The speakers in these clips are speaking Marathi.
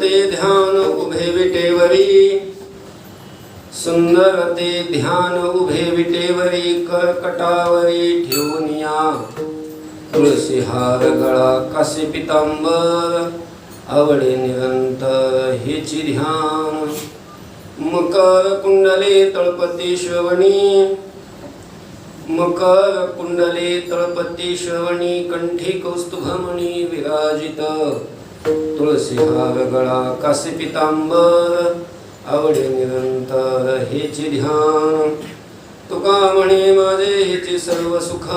ते ध्यान उभे विटेवरी, सुंदर ते ध्यान उभे विटेवरी, कर्कटावरी ठेवूनिया तुळसी हार गळा कासे पितांबर, आवडे निरंतर हेची ध्यान. मकर कुंडले तळपती श्रवणी, मकर कुंडले तळपती श्रवणी, कंठी कौस्तुभमणी विराजित, तुळसी हार गळा कासे पितांबर, आवडे निरंतर हेची ध्यान. तुका म्हणे माझे हेचे सर्व सुख,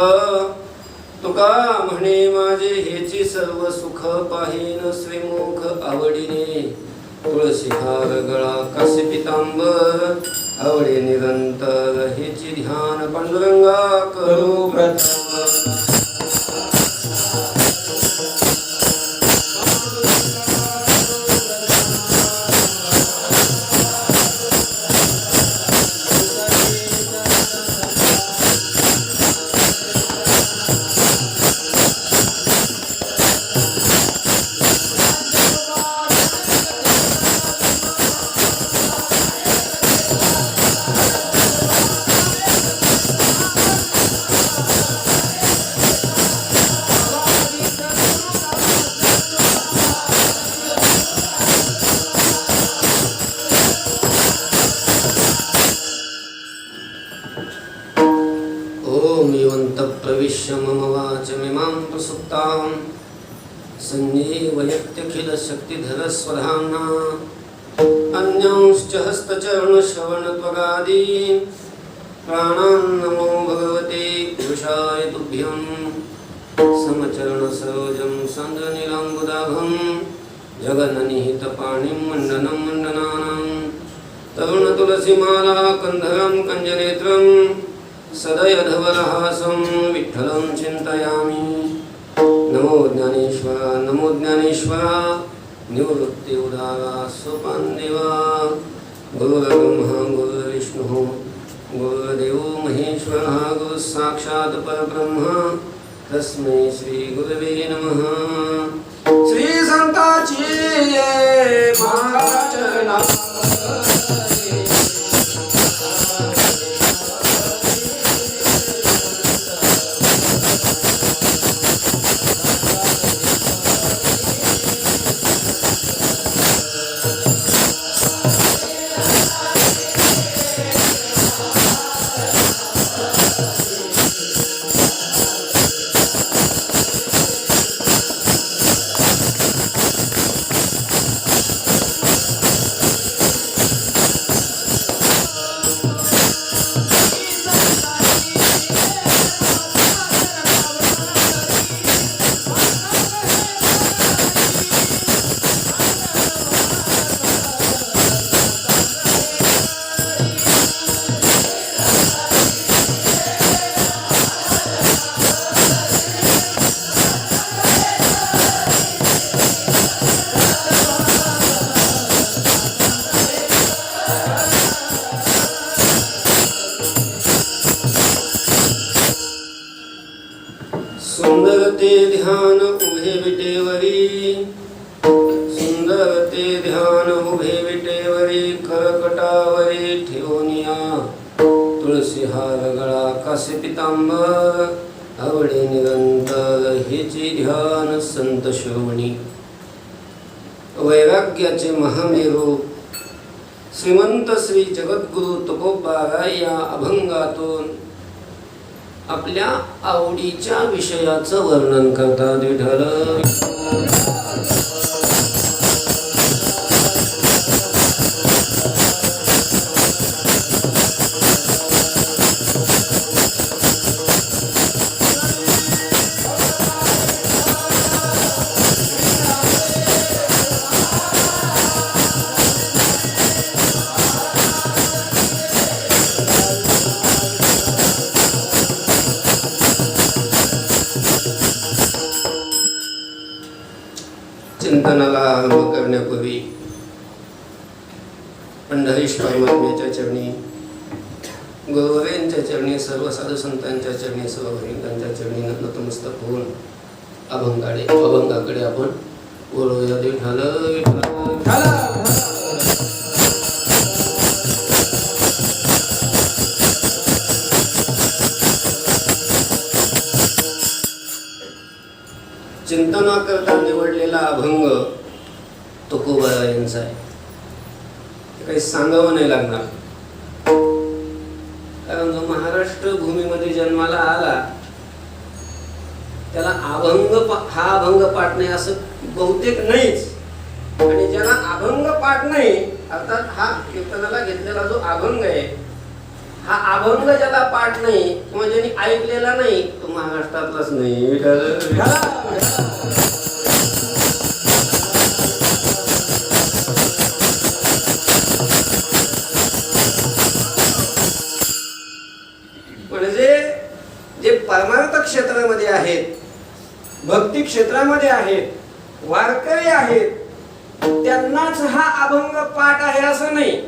तुका म्हणे माझे हेची सर्व सुख, पाहीन श्रीमुख आवडीने, तुळसी हार गळा कासे पितांबर, आवडे निरंतर हेची ध्यान. पांडुरंगा करू प्रथम, प्रविश्य मम वाचमिमां प्रसुप्तां, संजीवयत्यखिल शक्तिधर स्वधाम्ना, अन्यांश्च हस्तचरणश्रवणत्वगादीन् प्राणान् नमो भगवते पुरुषाय तुभ्यं. समचरणसरोजं सन्द्रनीलाम्बुदाभं, जगन्निहितपाणिं मण्डनं मण्डनानां, तरुणतुलसीमाला कन्धरं कञ्जनेत्रं, सदयधवलहासं विठ्ठलं चिन्तयामि. नमो ज्ञानेश्वरा नमो ज्ञानेश्वरा, निवृत्ति उदारा सोपानदेवा. गुरुर्ब्रह्मा गुरुर्विष्णुः गुरुर्देवो महेश्वरः, गुरुस्साक्षात् परब्रह्म, तस्मै श्री गुरवे नमः. श्री संताची महाराजना ते ध्यान उभे विटेवरी, सुंदर ते ध्यान उभे विटेवरी, कर्कटावरी ठेवूनिया तुळसी हार गळा कासे पितांबर, आवडे निरंतर हेची ध्यान. संत श्रवणी वैराग्याचे महामेरू श्रीमंत श्री जगद्गुरु तुकोबाराय या अभंगातून आपल्या आवडीच्या विषयाचं वर्णन करतात. विठ्ठल चिंतनाला आरंभ करण्यापूर्वी पंढरीश परमात्म्याच्या चरणी, गुरुवरेंच्या चरणी, सर्व साधू संतांच्या चरणी, सर्व भक्तांच्या चरणी नतमस्तक होऊन अभंगाकडे आपण बोलूया विठ्ठल विठ्ठल. चिंतनाकरता निवडलेला अभंग तुकोबारायांचा आहे. काही सांगावं नाही लागणार, कारण जो महाराष्ट्र भूमीमध्ये जन्माला आला त्याला हा अभंग पाठ नाही असं बहुतेक नाहीच. आणि ज्याला अभंग पाठ नाही, अर्थात हा कीर्तनाला घेतलेला जो अभंग आहे, हा अभंग ज्याला पाठ नाही किंवा ज्यांनी ऐकलेला नाही तो महाराष्ट्रातलाच नाही. म्हणजे जे परमार्थ क्षेत्रामध्ये आहेत, भक्ती क्षेत्रामध्ये आहेत, वारकरी आहेत, त्यांनाच हा अभंग पाठ आहे असं नाही.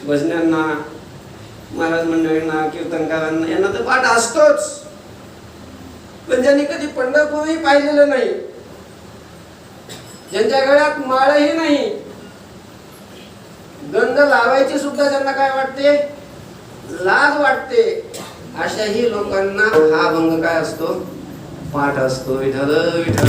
भजनांना, महाराज मंडळींना, कीर्तनकारांना यांना तर पाठ असतोच. पण ज्यांनी कधी पंढरपूरही पाहिलेलं नाही, ज्यांच्या गळ्यात माळही नाही, गंध लावायची सुद्धा ज्यांना काय वाटते, लाज वाटते, अशाही लोकांना हा अभंग काय असतो, पाठ असतो. विठ्ठल विठ्ठल.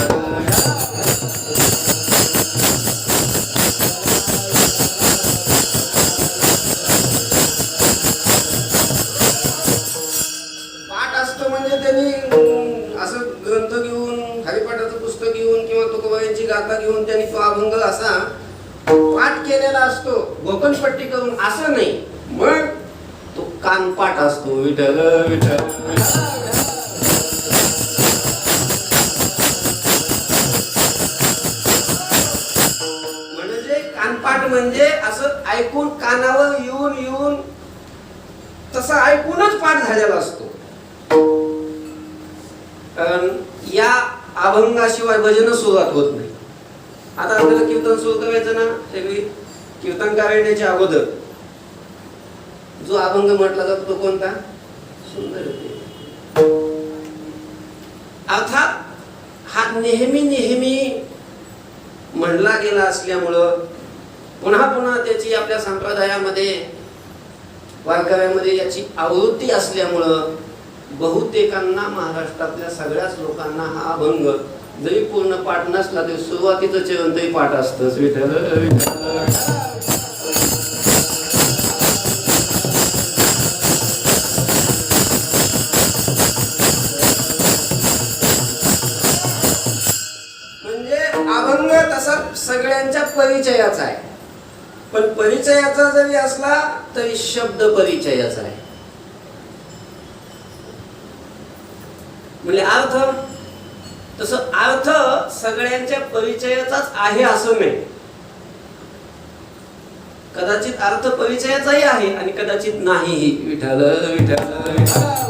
पाठ असतो म्हणजे त्यांनी असं ग्रंथ घेऊन, हरिपाठाचं पुस्तक घेऊन किंवा तुकोबारायांची गाथा घेऊन त्यांनी तो अभंग असा पाठ केलेला असतो, गोकणपट्टी करून, असं नाही. मग तो कानपाठ असतो. विठ्ठल विठ्ठल. म्हणजे कानपाठ म्हणजे असं ऐकून, कानावर येऊन येऊन तसं ऐकूनच पाठ झालेला असतो. कारण या अभंगाशिवाय भजन सुरुवात होत नाही. आता आपल्याला कीर्तन सुरू करायचं ना, सगळी कीर्तनकार येण्याच्या अगोदर जो अभंग म्हटला जातो तो कोणता, सुंदर. अर्थात हा नेहमी नेहमी म्हणला गेला असल्यामुळं, पुन्हा पुन्हा त्याची आपल्या संप्रदायामध्ये, वारकऱ्यामध्ये याची आवृत्ती असल्यामुळं बहुतेकांना, महाराष्ट्रातल्या सगळ्याच लोकांना हा अभंग जरी पूर्ण पाठ नसला तरी सुरुवातीचं चरण तरी पाठ असतंच. विठ्ठल विठ्ठल. अभंग तसा सगळ्यांच्या परिचयाचा आहे, पण परिचयाचा जरी असला तरी शब्द परिचयाचा आहे. म्हणजे अर्थ, तसं अर्थ सगळ्यांच्या परिचयाचाच आहे असं नाही. कदाचित अर्थ परिचयाचाही आहे आणि कदाचित नाहीही. विठ्ठल विठ्ठल विठ्ठल.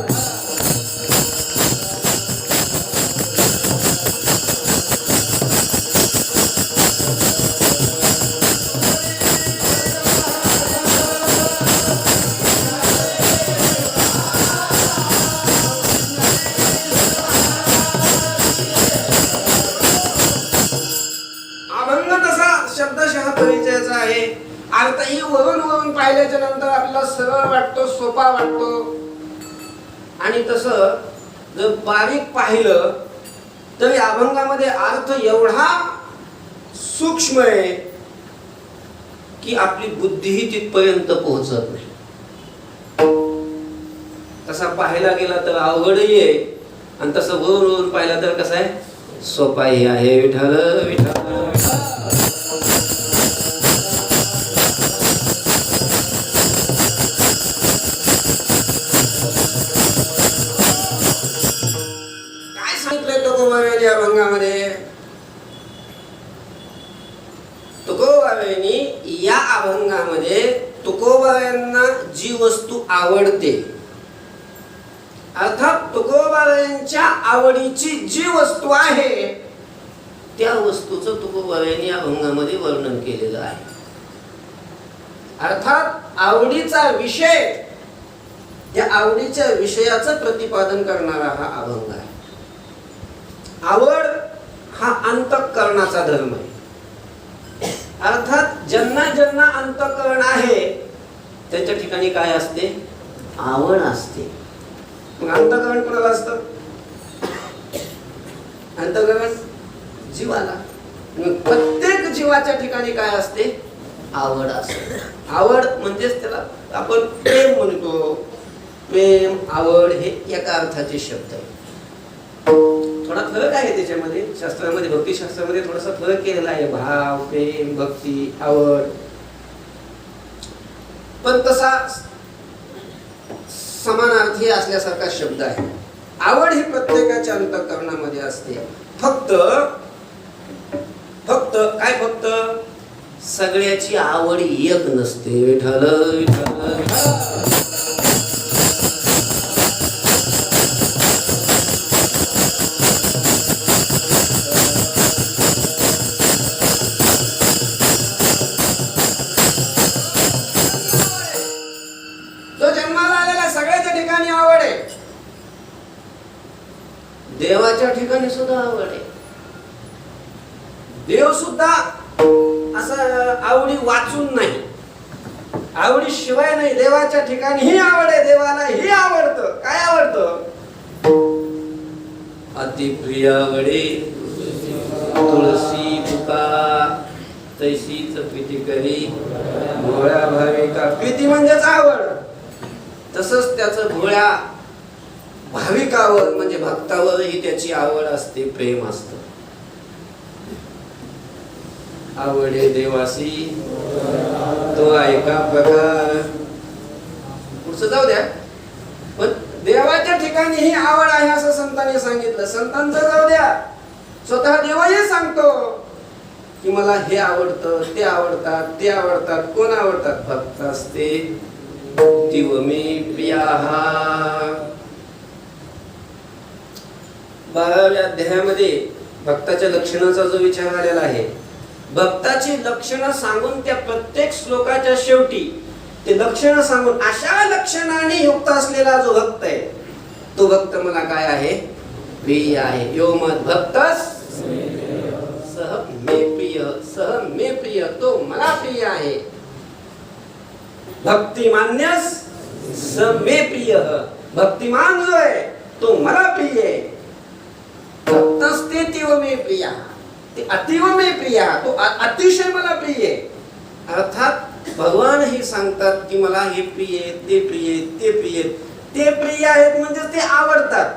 परिचयाचा आहे. अर्थही वरून वरून पाहिल्याच्या नंतर आपल्याला सरळ वाटतो, सोपा वाटतो. आणि तसं जर बारीक पाहिलं तरी अभंगामध्ये अर्थ एवढा सूक्ष्म आहे की आपली बुद्धीही तिथपर्यंत पोहोचत नाही. तसा पाहायला गेला तर अवघडही आहे आणि तसं वरून वरून पाहिला तर कसं आहे, सोपाही आहे. विठ्ठल विठ्ठल. तुकोबारायांच्या अभंगामध्ये, तुकोबारायांनी या अभंगामध्ये तुकोबारायांना जी वस्तू आवडते, अर्थात तुकोबारायांच्या आवडीची जी वस्तू आहे त्या वस्तूचं तुकोबारायांनी या अभंगामध्ये वर्णन केलेलं आहे. अर्थात आवडीचा विषय, त्या आवडीच्या विषयाचं प्रतिपादन करणारा हा अभंग आहे. आवड हा अंतःकरणाचा धर्म आहे. अर्थात ज्यांना ज्यांना अंतःकरण आहे त्यांच्या ठिकाणी काय असते? आवड असते. मग अंतःकरण कोणाला असतं? अंतःकरण जीवाला. मग प्रत्येक जीवाच्या ठिकाणी काय असते? आवड असते. आवड म्हणजेच त्याला आपण प्रेम म्हणतो. प्रेम, आवड हे एका अर्थाचे शब्द आहे. थोडा फरक आहे त्याच्यामध्ये. शास्त्रामध्ये, भक्तिशास्त्रामध्ये थोडासा फरक केलेला आहे. भाव, प्रेम, भक्ती, आवड. पण तसा समानार्थी असल्यासारखा शब्द आहे. आवड ही प्रत्येकाच्या अंतःकरणामध्ये असते. फक्त सगळ्याची आवड एक नसते. विठ्ठल विठ्ठल देवाच्या ठिकाणी सुद्धा आवड आहे. देव सुद्धा असं आवडी वाचून नाही, आवडी शिवाय नाही. देवाच्या ठिकाणी ही आवड आहे. देवाला ही आवडतं. काय आवडतं? अति प्रिय आवडे तुळशी तुका तैसीच प्रीती करी भोळ्या भाविका. प्रीती म्हणजेच आवड. तसंच त्याचं भोळ्या भाविकावर म्हणजे भक्तावरही त्याची आवड असते, प्रेम असतं. आवडे देवासी तो ऐका प्रकार. पुढचं जाऊ द्या. पण देवाच्या ठिकाणी ही आवड आहे असं संतांनी सांगितलं. संतांचं जाऊ द्या, स्वतः देवही सांगतो की मला हे आवडतं, ते आवडतात, ते आवडतात. कोण आवडतात? भक्त असते. तीव मे प्रियाहा. 12व्या अध्यायामध्ये भक्ताच्या लक्षणाचा जो विचार आलेला आहे, भक्ताची लक्षणं सांगून त्या प्रत्येक श्लोकाच्या शेवटी ते लक्षणं सांगून अशा लक्षणाने युक्त असलेला जो भक्त आहे तो भक्त मला काय आहे? प्रिय आहे. यो मद भक्तस सह मे प्रिय, सह मे प्रिय, तो मला प्रिय आहे. भक्तिमान्यस स मे प्रिय. भक्तिमान जो आहे तो मला प्रिय आहे. भक्तस्ते तीव मे प्रिया, ते अतीव मे प्रिया, तो अतिशय मला प्रिय आहे. अर्थात भगवान ही सांगतात की मला हे प्रिय, ते प्रिय, ते प्रिय. ते प्रिय आहेत म्हणजे ते आवडतात.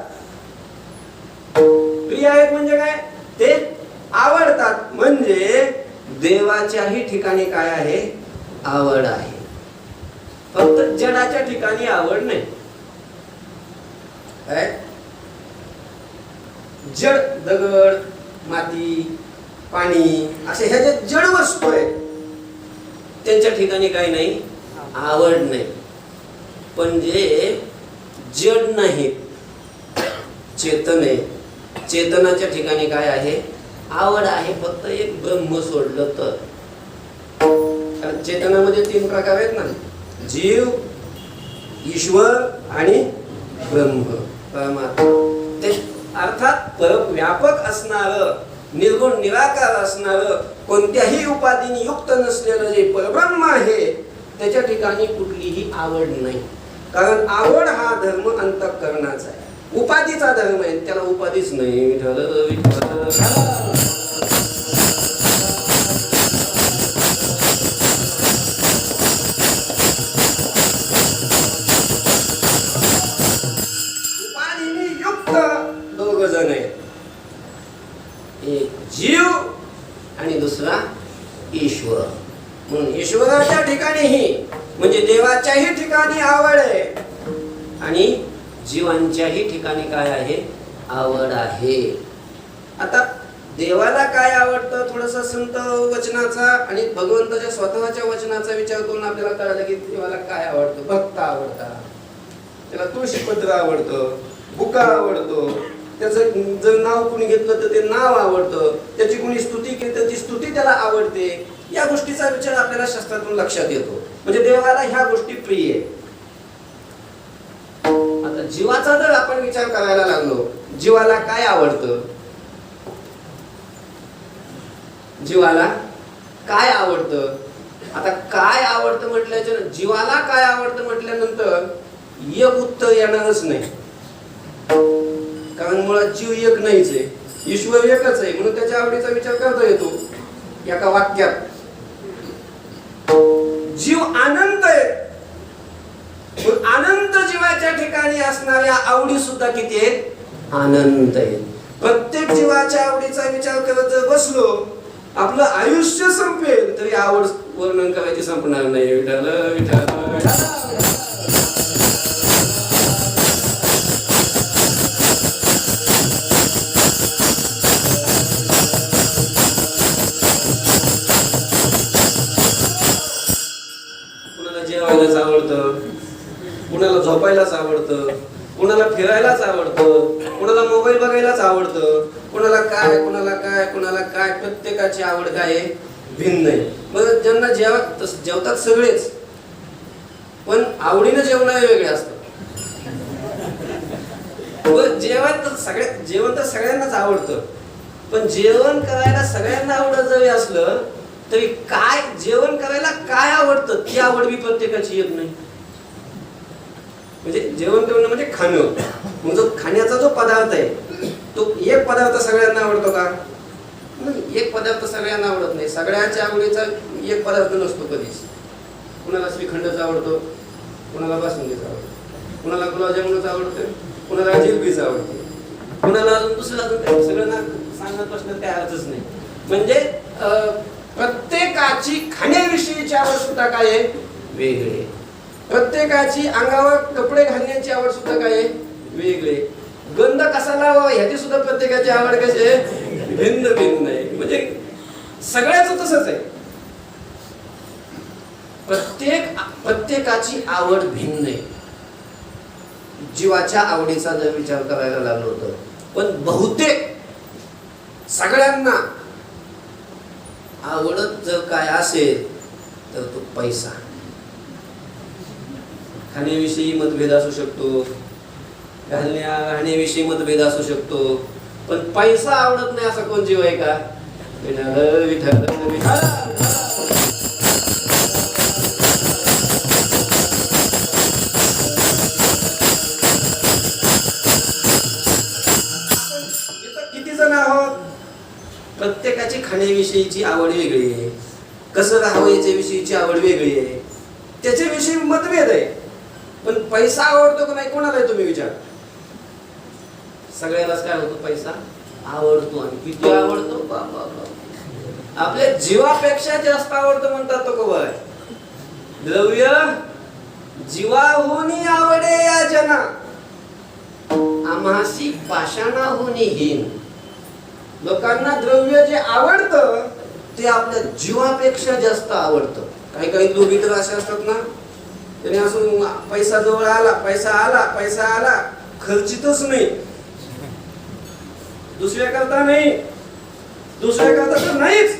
प्रिय आहेत म्हणजे काय? ते आवडतात. म्हणजे देवाच्याही ठिकाणी काय आहे? आवड आहे. फक्त जडाच्या ठिकाणी आवड नाही. काय? जड, दगड, माती, पाणी असे ह्या ज्या जड वस्तू आहेत त्यांच्या ठिकाणी काही नाही, आवड नाही. पण जे जड नाही, चेतन आहे, चेतनाच्या ठिकाणी काय आहे? आवड आहे. फक्त एक ब्रह्म सोडलं तर. कारण चेतनामध्ये 3 प्रकार आहेत ना, जीव, ईश्वर आणि ब्रह्म, परमात्मा. ते अर्थात परव्यापक असणारं, निर्गुण निराकार असणारं, कोणत्याही उपाधीने युक्त नसलेलं जे परब्रह्म आहे त्याच्या ठिकाणी कुठलीही आवड नाही. कारण आवड हा धर्म अंतःकरणाचा आहे, उपाधीचा धर्म आहे. त्याला उपाधीच नाही. विठ्ठल विठ्ठल. एक जीव आणि दुसरा ईश्वर. म्हणून ईश्वराच्या ठिकाणीही म्हणजे देवाच्याही ठिकाणी आवड आहे आणि जीवांच्याही ठिकाणी काय आहे? आवड आहे. आता देवाला काय आवडतं? थोडस संत वचनाचा आणि भगवंताच्या स्वतःच्या वचनाचा विचार करून आपल्याला कळलं की देवाला काय आवडतं. भक्त आवडतात, त्याला तुळशीपत्र आवडतं, बुका आवडतो, त्याचं जर नाव कुणी घेतलं तर ते नाव आवडतं, त्याची कुणी स्तुती केली तर ती स्तुती त्याला आवडते. या गोष्टीचा विचार आपल्याला शास्त्रातून लक्षात येतो. म्हणजे देवाला ह्या गोष्टी प्रिय आहे. आता जीवाचा जर आपण विचार करायला लागलो, जीवाला काय आवडतं? जीवाला काय आवडतं. आता काय आवडतं म्हटल्याच्या जीवाला काय आवडतं म्हटल्यानंतर एक उत्तर येणारच नाही, कारण मुळात जीव एक नाहीच आहे, ईश्वर एकच आहे, म्हणून त्याच्या आवडीचा विचार करता येतो एका वाक्यात. जीव अनंत आहे, अनंत जीवाच्या ठिकाणी असणाऱ्या आवडी सुद्धा किती आहेत? अनंत आहेत. प्रत्येक जीवाच्या आवडीचा विचार करत जर बसलो, आपलं आयुष्य संपेल तरी आवड वर्णन करायची संपणार नाही. विठाल विठाल कुणाला जेवायलाच आवडतं, कुणाला झोपायलाच आवडतं, कुणाला फिरायलाच आवडतं, कुणाला मोबाईल बघायलाच आवडतं, कुणाला काय कुणाला काय कुणाला काय. प्रत्येकाची आवड काय आहे? भिन्न आहे. मग ज्यांना जेवतात सगळेच, पण आवडीनं जेवणारे वेगळे असतात. जेवण तर सगळ्यांनाच आवडतं, पण जेवण करायला सगळ्यांना आवडत जरी असलं तरी काय जेवण करायला काय आवडतं ती आवड बी प्रत्येकाची येत नाही. म्हणजे जेवण करणं म्हणजे खाणं, मग जो खाण्याचा जो पदार्थ आहे तो एक पदार्थ सगळ्यांना आवडतो का? नाही, एक पदार्थ सगळ्यांना आवडत नाही. सगळ्यांच्या आवडीचा एक पदार्थ नसतो कधीच. कुणाला श्रीखंडचा आवडतो, कुणाला बासुंदीचा आवडतो, कुणाला गुलाबजामुनचा आवडतं, कुणाला जिलबीचा आवडतो, कुणाला अजून दुसरं अजून सगळ्यांना सांगत बसण्यात काय अर्थच नाही. म्हणजे प्रत्येकाची खाण्याविषयीची आवड सुद्धा काय आहे? वेगळे. प्रत्येकाची अंगावर कपडे घालण्याची आवड सुद्धा काय आहे? वेगळे. गंध कसा लावावा ह्याची सुद्धा प्रत्येकाची आवड कशी आहे? भिन्न भिन्न आहे. म्हणजे सगळ्याच तसंच आहे. प्रत्येकाची आवड भिन्न आहे. जीवाच्या आवडीचा जर विचार करायला लागलो होतो, पण बहुतेक सगळ्यांना आवडत जर काय असेल तर तो पैसा. खाण्याविषयी मतभेद असू शकतो, घालण्याविषयी मतभेद असू शकतो, पण पैसा आवडत नाही असा कोण जीव आहे का? विठाल विठाल विठाल. किती जण आहोत? प्रत्येकाची खाण्याविषयीची आवड वेगळी आहे, कसं राहावं याच्याविषयीची आवड वेगळी आहे, त्याच्याविषयी मतभेद आहे. पण पैसा आवडतो का नाही कोणाला आहे तुम्ही विचार. सगळ्यालाच काय होतो? पैसा आवडतो. आणि किती आवडतो? बाबा, आपल्या जीवापेक्षा जास्त आवडतो म्हणतात तो कवा आहे. द्रव्य जीवाहुनी आवडे या जना, आम्हासी पाषाणाहुनी हीन. लोकांना द्रव्य जे आवडतं ते आपल्या जीवापेक्षा जास्त आवडतं. काही काही लोक इतर असे असतात ना, त्याने असून पैसा जवळ आला, पैसा आला, पैसा आला, खर्चितच नाही. दुसऱ्या करता नाही, दुसऱ्या करता तर नाहीच,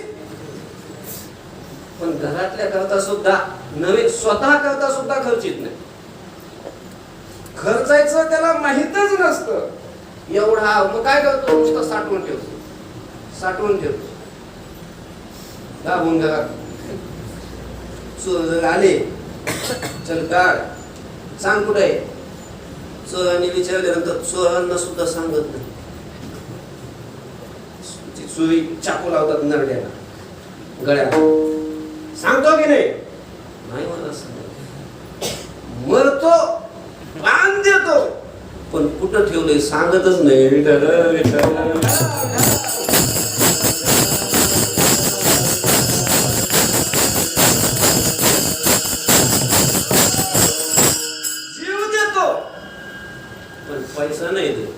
पण घरातल्या करता सुद्धा नव्हे, स्वतः करता सुद्धा खर्चित नाही. खर्चायचं त्याला माहीतच नसतं एवढा. मग काय करतो? नुसतं साठवून ठेवतो, साठवून ठेवतो. दाबून घरात चोर जर आले, चल काढ, सांग कुठे आहे. चोरांनी विचारल्यानंतर चोरांना सुद्धा सांगत नाही. चोरी चाकू लावतात नरड्याला, गळ्याला. सांगतो की नाही? नाही मला सांगत. मरतो, प्राण देतो, पण कुठं ठेवलंय सांगतच नाही. विठाल विठाल. पैसा नाही देत.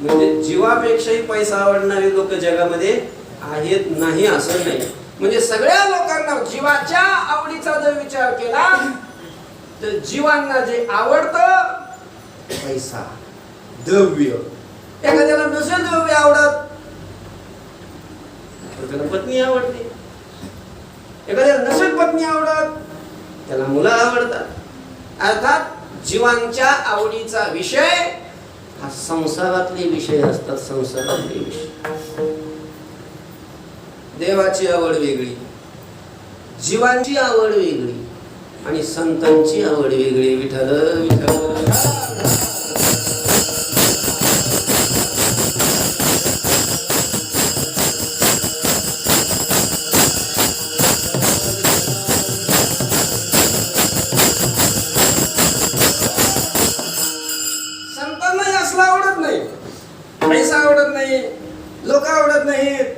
म्हणजे जीवापेक्षाही पैसा आवडणारे लोक जगामध्ये आहेत नाही असं नाही. म्हणजे सगळ्या लोकांना जीवाच्या आवडीचा जर विचार केला तर जीवांना जे आवडतं पैसा, द्रव्य. एखाद्याला नसेल द्रव्य आवडत तर त्याला पत्नी आवडते, एखाद्याला नसेल पत्नी आवडत त्याला मुलं आवडतात. अर्थात जीवांच्या आवडीचा विषय हा संसारातले विषय असतात, संसारातले विषय. देवाची आवड वेगळी, जीवांची आवड वेगळी आणि संतांची आवड वेगळी. विठ्ठल विठ्ठल. संतांनाही असला आवडत नाही, पैसा आवडत नाही, लोक आवडत नाहीत,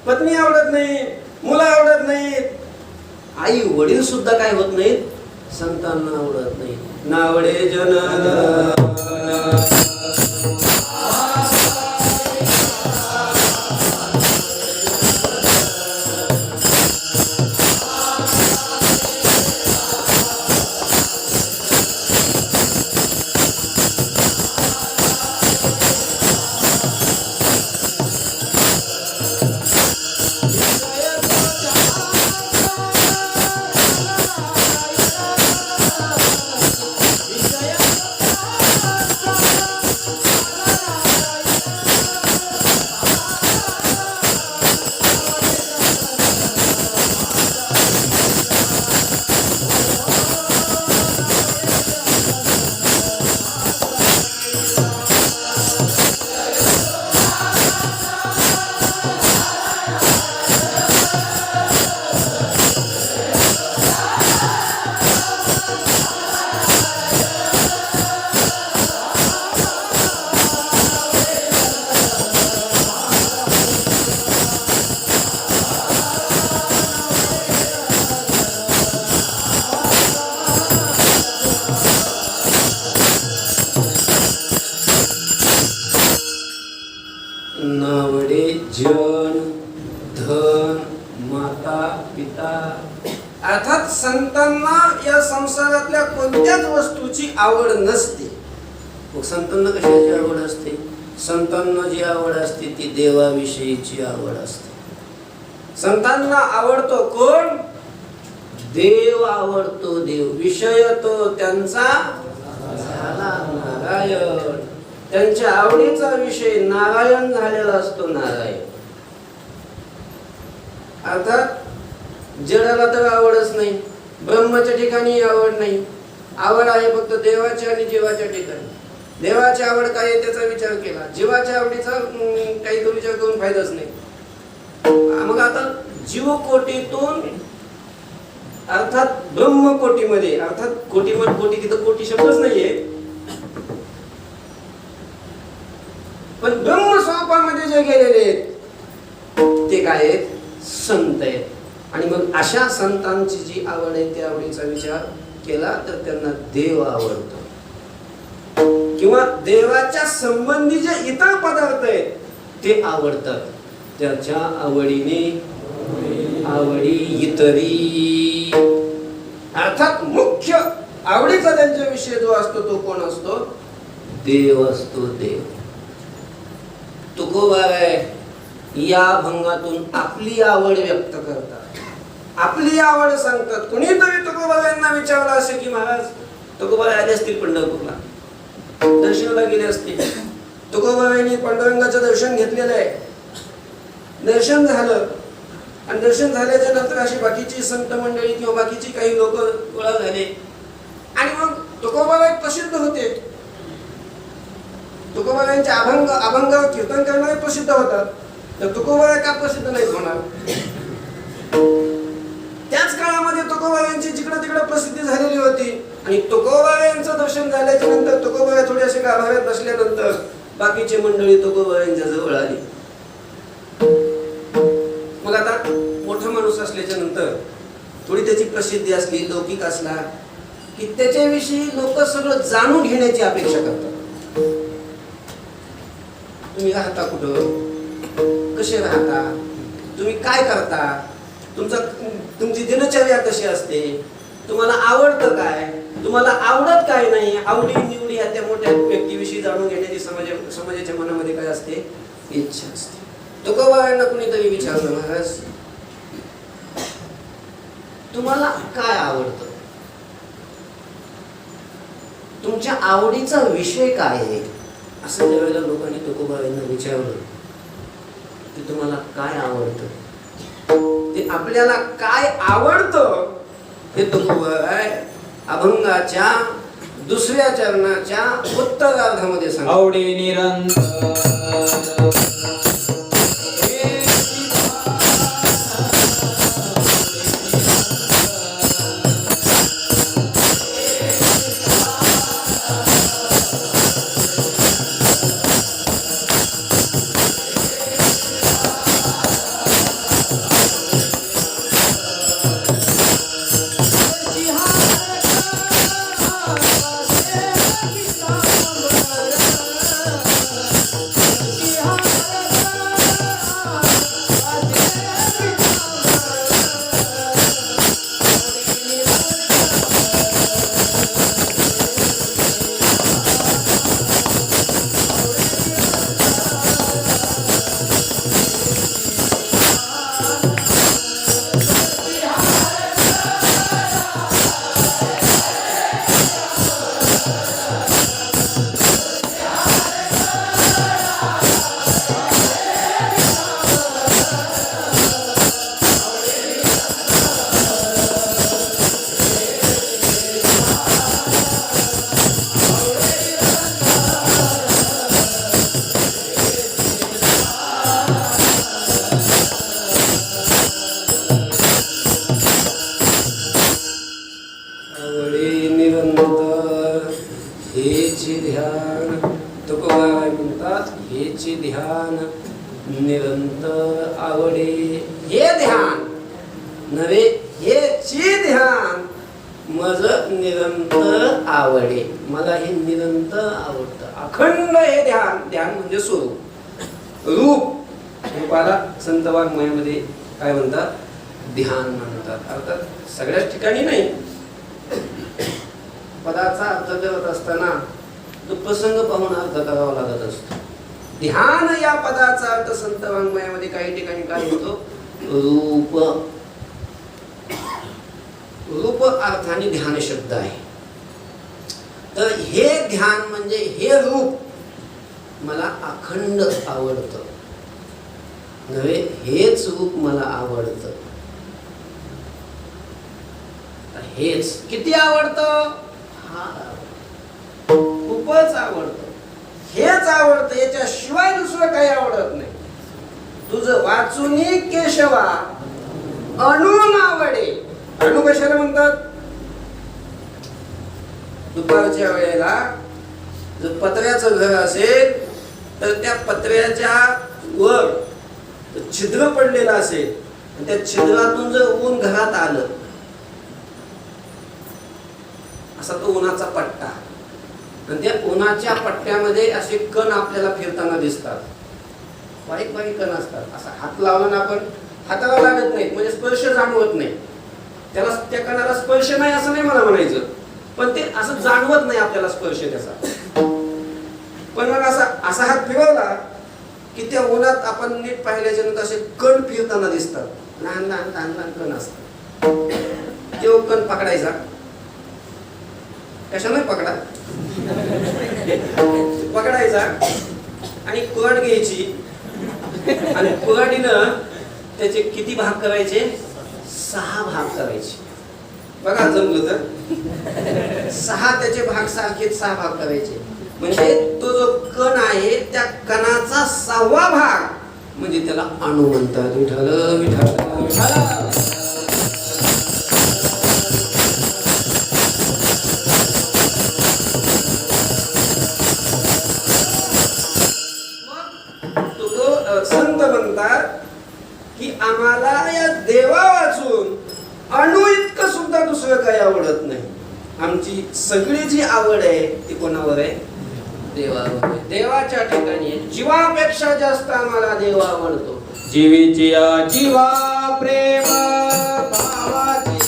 पत्नी आवडत नाही, मुलं आवडत नाहीत, आई वडील सुद्धा काय होत नाहीत, संतांना आवडत नाही. नावडे जन नावडे जन धन माता पिता. अर्थात संतांना या संसारातल्या कोणत्याच वस्तूची आवड नसते. मग संतांना कशाची आवड असते? संतांना जी आवड असते ती देवाविषयीची आवड असते. संतांना आवडतो कोण? देव आवडतो. देव विषय तो त्यांचा झाला नारायण. त्यांच्या आवडीचा विषय नारायण झालेला असतो. नारायण अर्थात जडाला तर आवडच नाही, ब्रह्माच्या ठिकाणी आवड नाही. आवड आहे फक्त देवाच्या आणि जीवाच्या ठिकाणी. देवाची आवड काय आहे त्याचा विचार केला, जीवाच्या आवडीचा काही तो विचार करून फायदाच नाही. मग आता जीवकोटीतून अर्थात ब्रह्मकोटीमध्ये, अर्थात कोटीमध्ये कोटी तिथं कोटी शब्दच नाहीये, पण ब्रह्मस्वरूपामध्ये जे गेलेले आहेत ते काय आहेत? संत आहेत. आणि मग अशा संतांची जी आवड आहे त्या आवडीचा विचार केला तर त्यांना देव आवडतो. किंवा देवाच्या संबंधी जे इतर पदार्थ आहेत ते आवडतात. त्याच्या आवडीने आवडी इतरी. अर्थात मुख्य आवडीचा त्यांच्या विषय जो असतो तो कोण असतो? देव असतो. देव. तुकोबाराय या भंगातून आपली आवड व्यक्त करतात, आपली आवड सांगतात. कुणीतरी तुकोबारायांना विचारलं असे की महाराज तुकोबाराय आले असतील पंढरपूरला, दर्शनाला गेले असतील. तुकोबारायांनी पांडुरंगाचं दर्शन घेतलेलं आहे. दर्शन झालं आणि दर्शन झाल्याच्या नंतर अशी बाकीची संत मंडळी किंवा बाकीची काही लोक गोळा झाले आणि मग तुकोबाराय प्रसिद्ध होते. तुकोबारायांचे अभंगावर कीर्तन करणारे प्रसिद्ध होतात. तर तुकोबाराय का प्रसिद्ध नाही होणार? त्याच काळामध्ये तुकोबारायांची जिकडे तिकडे प्रसिद्धी झालेली होती आणि तुकोबारायांचं दर्शन झाल्याच्या नंतर तुकोबाराय थोडे असे गाभाऱ्यात बसल्यानंतर बाकीची मंडळी तुकोबारायांच्या जवळ आली. मग आता मोठा माणूस असल्याच्या नंतर थोडी त्याची प्रसिद्धी असली, लौकिक असला की त्याच्याविषयी लोक सगळं जाणून घेण्याची अपेक्षा करतात. तुम्ही राहता कुठं, कसे राहता, तुम्ही काय करता, तुमची दिनचर्या कशी असते, तुम्हाला आवडतं काय, तुम्हाला आवडत काय नाही, आवडी निवडी ह्या त्या मोठ्या व्यक्तीविषयी जाणून घेण्याची समाजाच्या मनामध्ये काय असते? इच्छा असते. तुकोबारायांना कुणीतरी विचारलं महाराज तुम्हाला काय आवडतं, तुमच्या आवडीचा विषय काय आहे? असं ज्यावेळेला लोकांनी तुकोबारायांना विचारलं की तुम्हाला काय आवडतं ते आपल्याला काय आवडतं हे तो आहे अभंगाच्या दुसऱ्या चरणाच्या उत्तरार्धामध्ये सांग. आवडे निरंतर ध्यान निरंतर आवडे. हे ध्यान नव्हे, हेची ध्यान मज निरंतर आवडे. मला हे निरंतर आवडतं, अखंड हे ध्यान. ध्यान म्हणजे स्वरूप, रूपाला संत वाङ्मयामध्ये काय म्हणतात? ध्यान म्हणतात. अर्थात सगळ्याच ठिकाणी नाही. पदाचा अर्थ करत असताना तो प्रसंग पाहून अर्थ करावा लागत असतो. ध्यान या पदाचा अर्थ संत वाङ्मयामध्ये काही ठिकाणी काय होतो? रूप. रूप अर्थाने ध्यान शब्द आहे. तर हे ध्यान म्हणजे हे रूप मला अखंड आवडतं नव्हे, हेच रूप मला आवडतं. हेच किती आवडतं? खूपच आवडतं. हेच आवडतं, याच्याशिवाय दुसरं काही आवडत नाही. तुझं वाचुनी केशवा अणु नावडे. अणु कशाला म्हणतात? दुपारच्या वेळेला जर पत्र्याचं घर असेल तर त्या पत्र्याच्या वर छिद्र पडलेलं असेल, त्या छिद्रातून जर ऊन घरात आलं, असा तो उन्हाचा पट्टा, आणि त्या उन्हाच्या पट्ट्यामध्ये असे कण आपल्याला फिरताना दिसतात. बारीक बारीक कण असतात. असा हात लावला ना आपण, हाताला लागत नाहीत, म्हणजे स्पर्श जाणवत नाही. त्याला त्या कणाला स्पर्श नाही असं नाही मला म्हणायचं, पण ते असं जाणवत नाही आपल्याला स्पर्श त्याचा. पण मग असा हात फिरवला की त्या उन्हात आपण नीट पाहिल्याच्या नंतर असे कण फिरताना दिसतात. लहान लहान लहान लहान कण असतात. तो कण पकडायचा. कशाने पकडा? पकडायचा आणि कुऱ्हाड घ्यायची, आणि कुऱ्हाडीनं त्याचे किती भाग करायचे? 6 भाग करायचे. बघा जमलं तर 6 त्याचे भाग सारखेच 6 भाग करायचे. म्हणजे तो जो कण आहे त्या कणाचा 6वा भाग म्हणजे त्याला अणु म्हणतात. विठ्ठल विठ्ठल विठ्ठल. संत म्हणतात की आम्हाला या देवा वाचून अणु इतकं सुद्धा दुसरं काही आवडत नाही. आमची सगळी जी आवड आहे ती कोणावर आहे? देवावर आहे. देवाच्या ठिकाणी जीवापेक्षा जास्त आम्हाला देव आवडतो. जीवीची जीवा प्रेम भावाची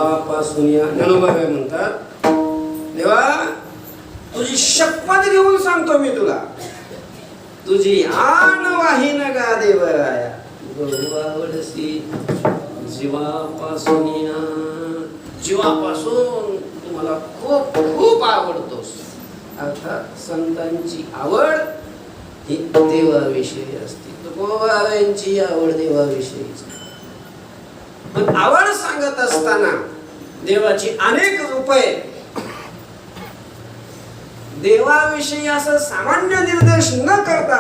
जीवापासून या ज्ञानोबा काय म्हणतात, देवा तुझी शपथ घेऊन सांगतो मी तुला, तुझी आन वाहीन गा देवराया, गहू आवडसी जीवापासून या, जीवापासून तू मला खूप खूप आवडतोस. अर्थात संतांची आवड ही देवाविषयी असते. तुकोबाबांची आवड देवाविषयीच. पण आवड सांगत असताना देवाची अनेक रूपे, देवाविषयी असं सामान्य निर्देश न करता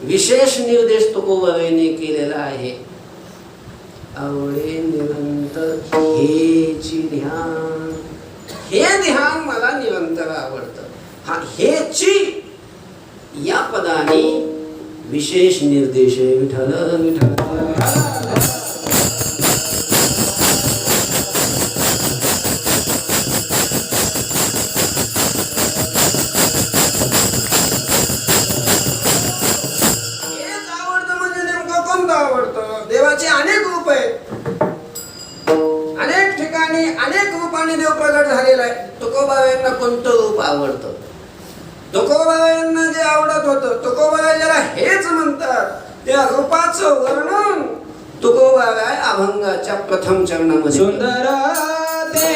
विशेष निर्देश तुकोबाबांनी केलेला आहे. आवडे निरंतर हेची ध्यान, हे ध्यान मला निरंतर आवडतं. हा हेची या पदाने विशेष निर्देश आहे. विठ्ठल विठ्ठल देवाचे अनेक रूप आहेत, अनेक ठिकाणी अनेक रूपाने देव प्रगट झालेला आहे. तुकोबाबांना कोणतं रूप आवडतं, तुकोबाबांना जे आवडत होतं, तुकोबाबा ज्याला हेच म्हणतात, त्या रूपाचं वर्णन तुकोबाबा अभंगाच्या प्रथम चरणामध्ये सुंदर ते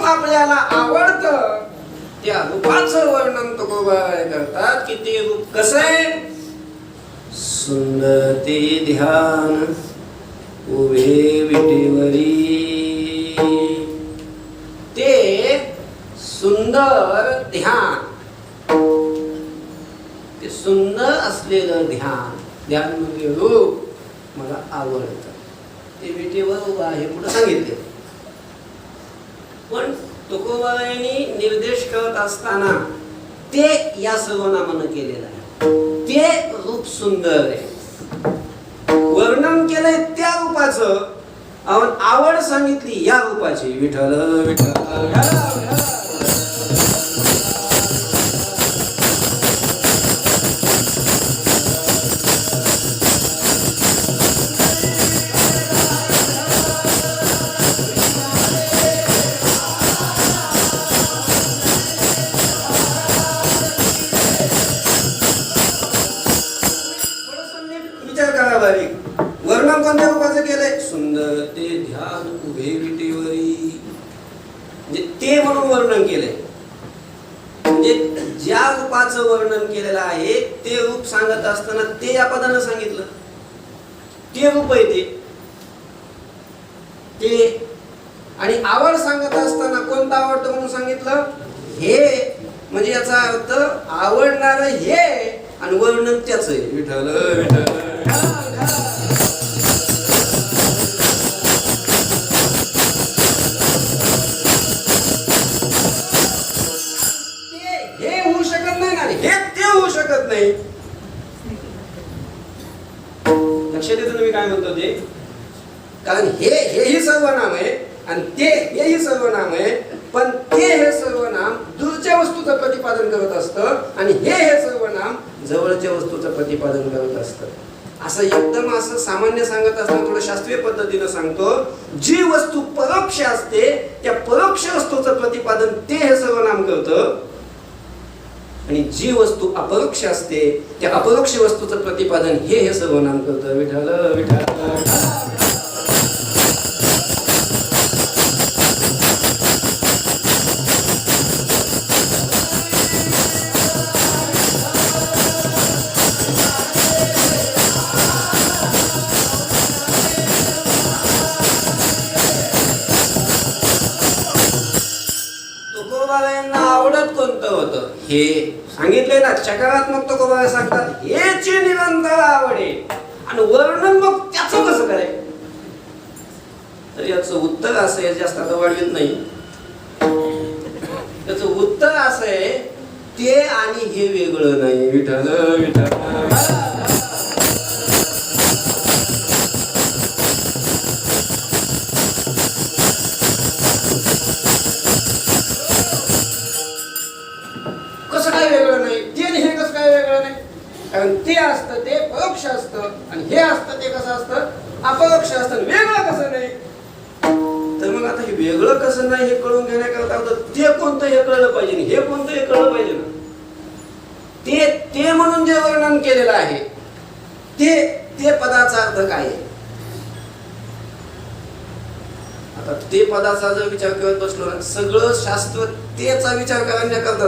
आपल्याला आवडतं त्या रूपाचं वर्णन तुकोबाबाई करतात की ते रूप कसं आहे. सुंदर ते ध्यान उभे विटेवरी, ते सुंदर ध्यान, ते सुंदर असलेलं ध्यान, ध्यान म्हणजे रूप मला आवडतं. ते विटेवर उभा आहे पुढे सांगितले. पण तुकोबाबाईंनी निर्देश करत असताना ते या सर्वनामानं केलेलं आहे. ते रूप सुंदर आहे, वर्णन केलंय त्या रूपाचं, आवड सांगितली या रूपाची. विठ्ठल विठ्ठल वर्णन कोणत्या रूपाचं केलंय. सुंदर ते ध्यान उभे विटेवरी, म्हणजे ते म्हणून वर्णन केलंय. म्हणजे ज्या रूपाचं वर्णन केलेलं आहे ते रूप सांगत असताना ते या पदानं सांगितलं. ते रूप आहे ते. आणि आवड सांगत असताना कोणतं आवडतं म्हणून सांगितलं? हे. म्हणजे याचा अर्थ आवडणार हे आणि वर्णन त्याच आहे. विठ्ठल विठ्ठल. हे होऊ शकत नाही ना, हे ते होऊ शकत नाही. लक्षात येतं ना मी काय म्हणतो ते? कारण हेही सर्वनाम आहे आणि हेही सर्वनाम आहे, पण हे सर्वनाम दूरच्या वस्तूचं प्रतिपादन करत असतं आणि हे सर्वनाम जवळच्या वस्तूचं प्रतिपादन करत असतं. असं एकदम असं सामान्य सांगत असताना थोडं शास्त्रीय पद्धतीनं सांगतो. जी वस्तू परोक्ष असते त्या परोक्ष वस्तूचं प्रतिपादन हे सर्वनाम करतं आणि जी वस्तू अपरोक्ष असते त्या अपरोक्ष वस्तूचं प्रतिपादन हे सर्वनाम करतं. विठ्ठल विठ्ठल. आवडत कोणतं होतं? हे सांगितले ना, सकारात्मक तुकोबा सांगतात हेची निरंतर आवडे आणि वर्णन मग त्याचं कसं करायचं? तर याचं उत्तर असं आहे, जास्त आता वाढवित नाही. त्याचं उत्तर असं आहे ते आणि हे वेगळं नाही. विठ्ठल विठ्ठल. कारण ते असतं ते परोक्ष असतं आणि हे असतं ते कसं असतं? अपरोक्ष असतं. वेगळं कसं नाही? तर मग आता हे वेगळं कसं नाही हे कळून घेण्याकरता ते कोणतं हे कळलं पाहिजे, हे कोणतं हे कळलं पाहिजे ना. ते म्हणून जे वर्णन केलेलं आहे ते पदाचा अर्थ काय आहे? आता ते पदाचा जर विचार करत बसलो ना, सगळं शास्त्र तेचा विचार करण्याकरता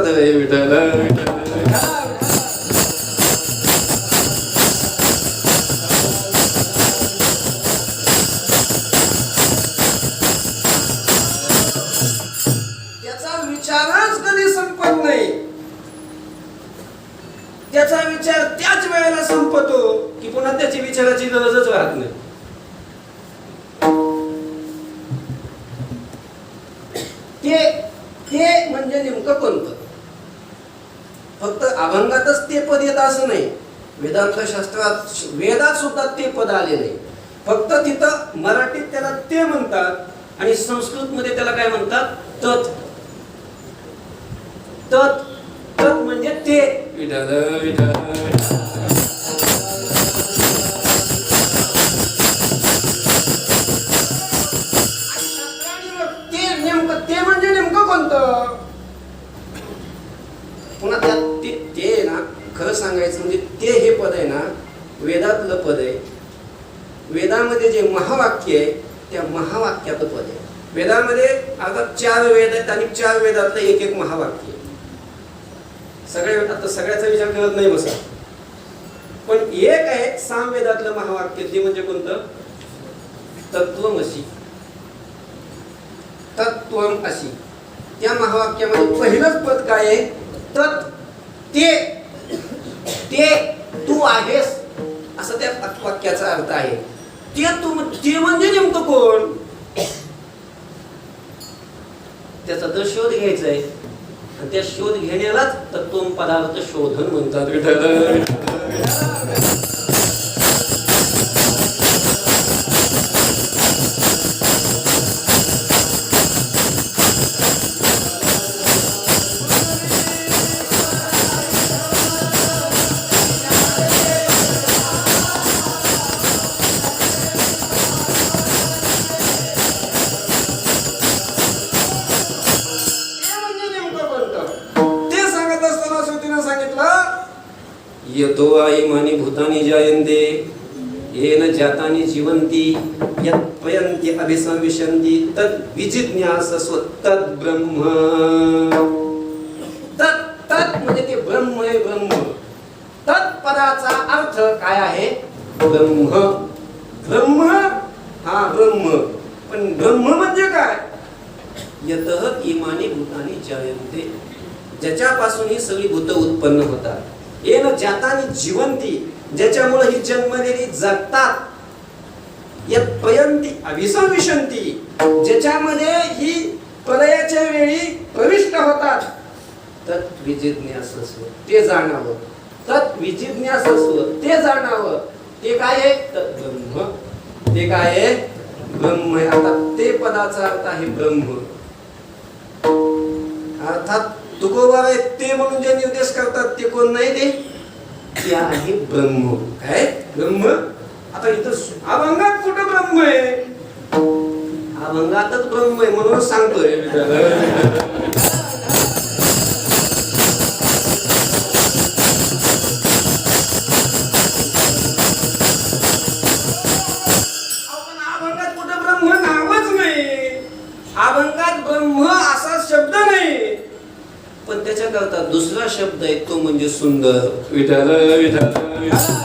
विचारच कधी संपत नाही. त्याचा विचार त्याच वेळेला संपतो की पुन्हा त्याची विचाराची गरजच राहत नाही. ते म्हणजे नेमकं कोणतं? फक्त अभंगातच ते पद येत असं नाही. वेदांत शास्त्रात वेदात सुद्धा ते पद आले नाही. फक्त तिथं मराठीत त्याला ते म्हणतात आणि संस्कृत मध्ये त्याला काय म्हणतात? तत्. तत् म्हणजे ते. विठ्ठल विठ्ठल. ते म्हणजे नेमकं कोणतं? पुन्हा त्यात ते ना, खरं सांगायचं म्हणजे ते हे पद आहे ना वेदातलं पद आहे. वेदामध्ये जे महावाक्य आहे त्या महावाक्यातलं पद आहे. वेदामध्ये आता 4 वेद आहेत आणि 4 वेदातलं एक महावाक्य आहे. आता सगळ्याचा विचार करत नाही बसा, पण एक आहे सामवेदातलं महावाक्य. ते म्हणजे कोणतं? तत्त्वमसि. तत्त्वमसि त्या महावाक्यामध्ये पहिलंच पद काय आहे? तत्. ते तू आहेस असं त्या वाक्याचा अर्थ आहे. ते म्हणजे नेमकं कोण? त्याचा तर शोध घ्यायचा आहे आणि त्या शोध घेण्यालाच तत्त्व पदार्थ शोधन म्हणतात. यतो आयमानि भूतानि जायन्ते येन जातानि जीवन्ति यत्पयन्ति अभिसंविशन्ति तद् विजिज्ञासस्व तद् ब्रह्म. तत् म्हणजे पदाचा अर्थ काय आहे? ब्रह्म. ब्रह्म हा ब्रह्म. पण ब्रह्म म्हणजे काय? यतः इमानी भूतानी जायन्ते, ज्याच्यापासून ही सगळी भूत उत्पन्न होतात. येन जातानी जीवंती, ज्याच्यामुळे ही जन्मलेली जगतात. यत प्रयंती अभिसंविशंती, ज्याच्यामध्ये ही प्रलयाच्या वेळी प्रविष्ट होतात. तत् विजिज्ञासस्व, ते जाणावं. तत् विजिज्ञासस्व, ते जाणावं. ते काय आहे? तत् ब्रह्म. ते काय आहे? ब्रह्म. आता ते पदाचा अर्थ आहे ब्रह्म. अर्थात तुकोबा ते म्हणून जे निर्देश करतात ते कोण नाही, ते आहे ब्रह्म. काय ब्रह्म? आता इथं अभंगात कुठं ब्रह्म आहे? अभंगातच ब्रह्म आहे म्हणून सांगतोय. अभंगात कुठं ब्रह्म नावच नाही. अभंगात ब्रह्म असा शब्द नाही. पण त्याच्याकरता दुसरा शब्द आहे, तो म्हणजे सुंदर. विठ्ठल विठ्ठल विठ्ठल.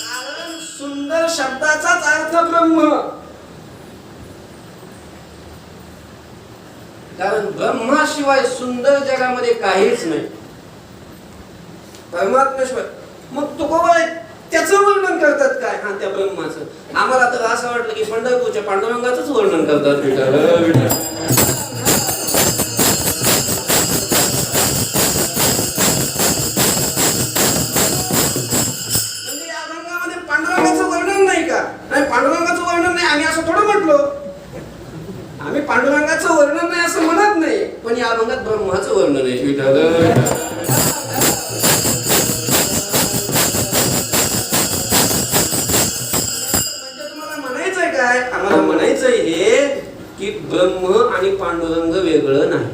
कारण सुंदर शब्दाचाच अर्थ ब्रह्म. कारण ब्रह्माशिवाय सुंदर जगामध्ये काहीच नाही. परमात्मेशिवाय. मग तुकोबा त्याचं वर्णन करतात काय? हा, त्या ब्रह्माचं. आम्हाला तर असं वाटलं की पंढरपूरच्या पांडुरंगाचंच वर्णन करतात. विठ्ठल विठ्ठल. म्हणजे या अभंगामध्ये पांडुरंगाचं वर्णन नाही का? नाही, पांडुरंगाचं वर्णन नाही आम्ही असं थोडं म्हटलो. आम्ही पांडुरंगाचं वर्णन नाही असं म्हणत नाही, पण या अभंगात ब्रह्माचं वर्णन आहे. विठ्ठल. आम्हाला म्हणायचं हे की ब्रह्म आणि पांडुरंग वेगळं नाही.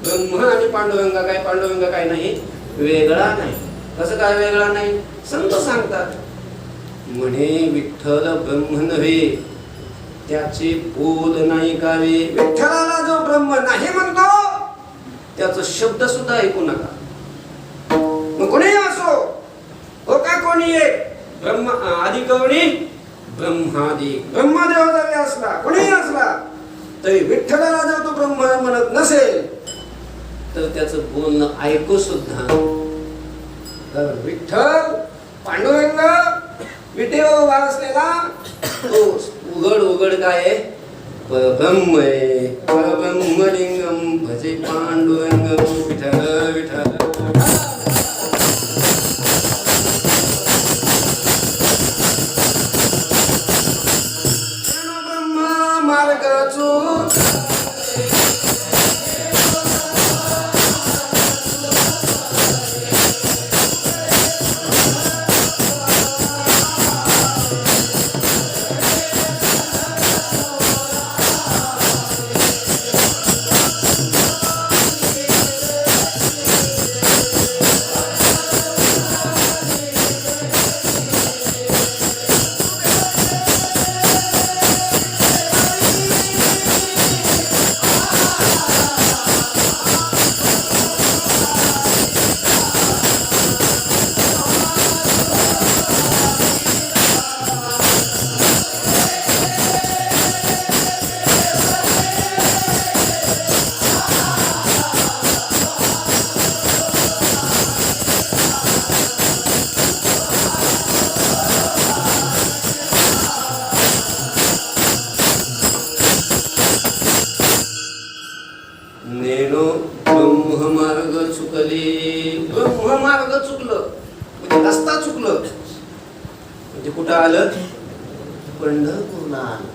ब्रह्म आणि पांडुरंग काय नाही, वेगळा नाही. कसं काय वेगळा नाही? संत सांगतात म्हणे विठ्ठल ब्रह्म नव्हे, त्याचे बोध नाही कावे. विठ्ठलाला जो ब्रह्म नाही म्हणतो त्याचा शब्द सुद्धा ऐकू नका. मग कोणी असो, हो का कोणी एक ब्रह्म आदि कवणी ब्रह्मादि ब्रह्मदेव जरी असला, कोणीही असला तरी विठ्ठलाला जर तो ब्रह्म म्हणत नसेल तर त्याचं बोलणं ऐकू सुद्धा. तर विठ्ठल पांडुरंग विटेवर उभा असलेला तो उघड काय आहे? परब्रह्म आहे. परब्रह्मलिंगम भजे पांडुरंगम. विठ्ठल विठ्ठल. ब्रह्ममार्ग चुकलं म्हणजे रस्ता चुकलं म्हणजे कुठं आलं? पंढरपूरला आलं.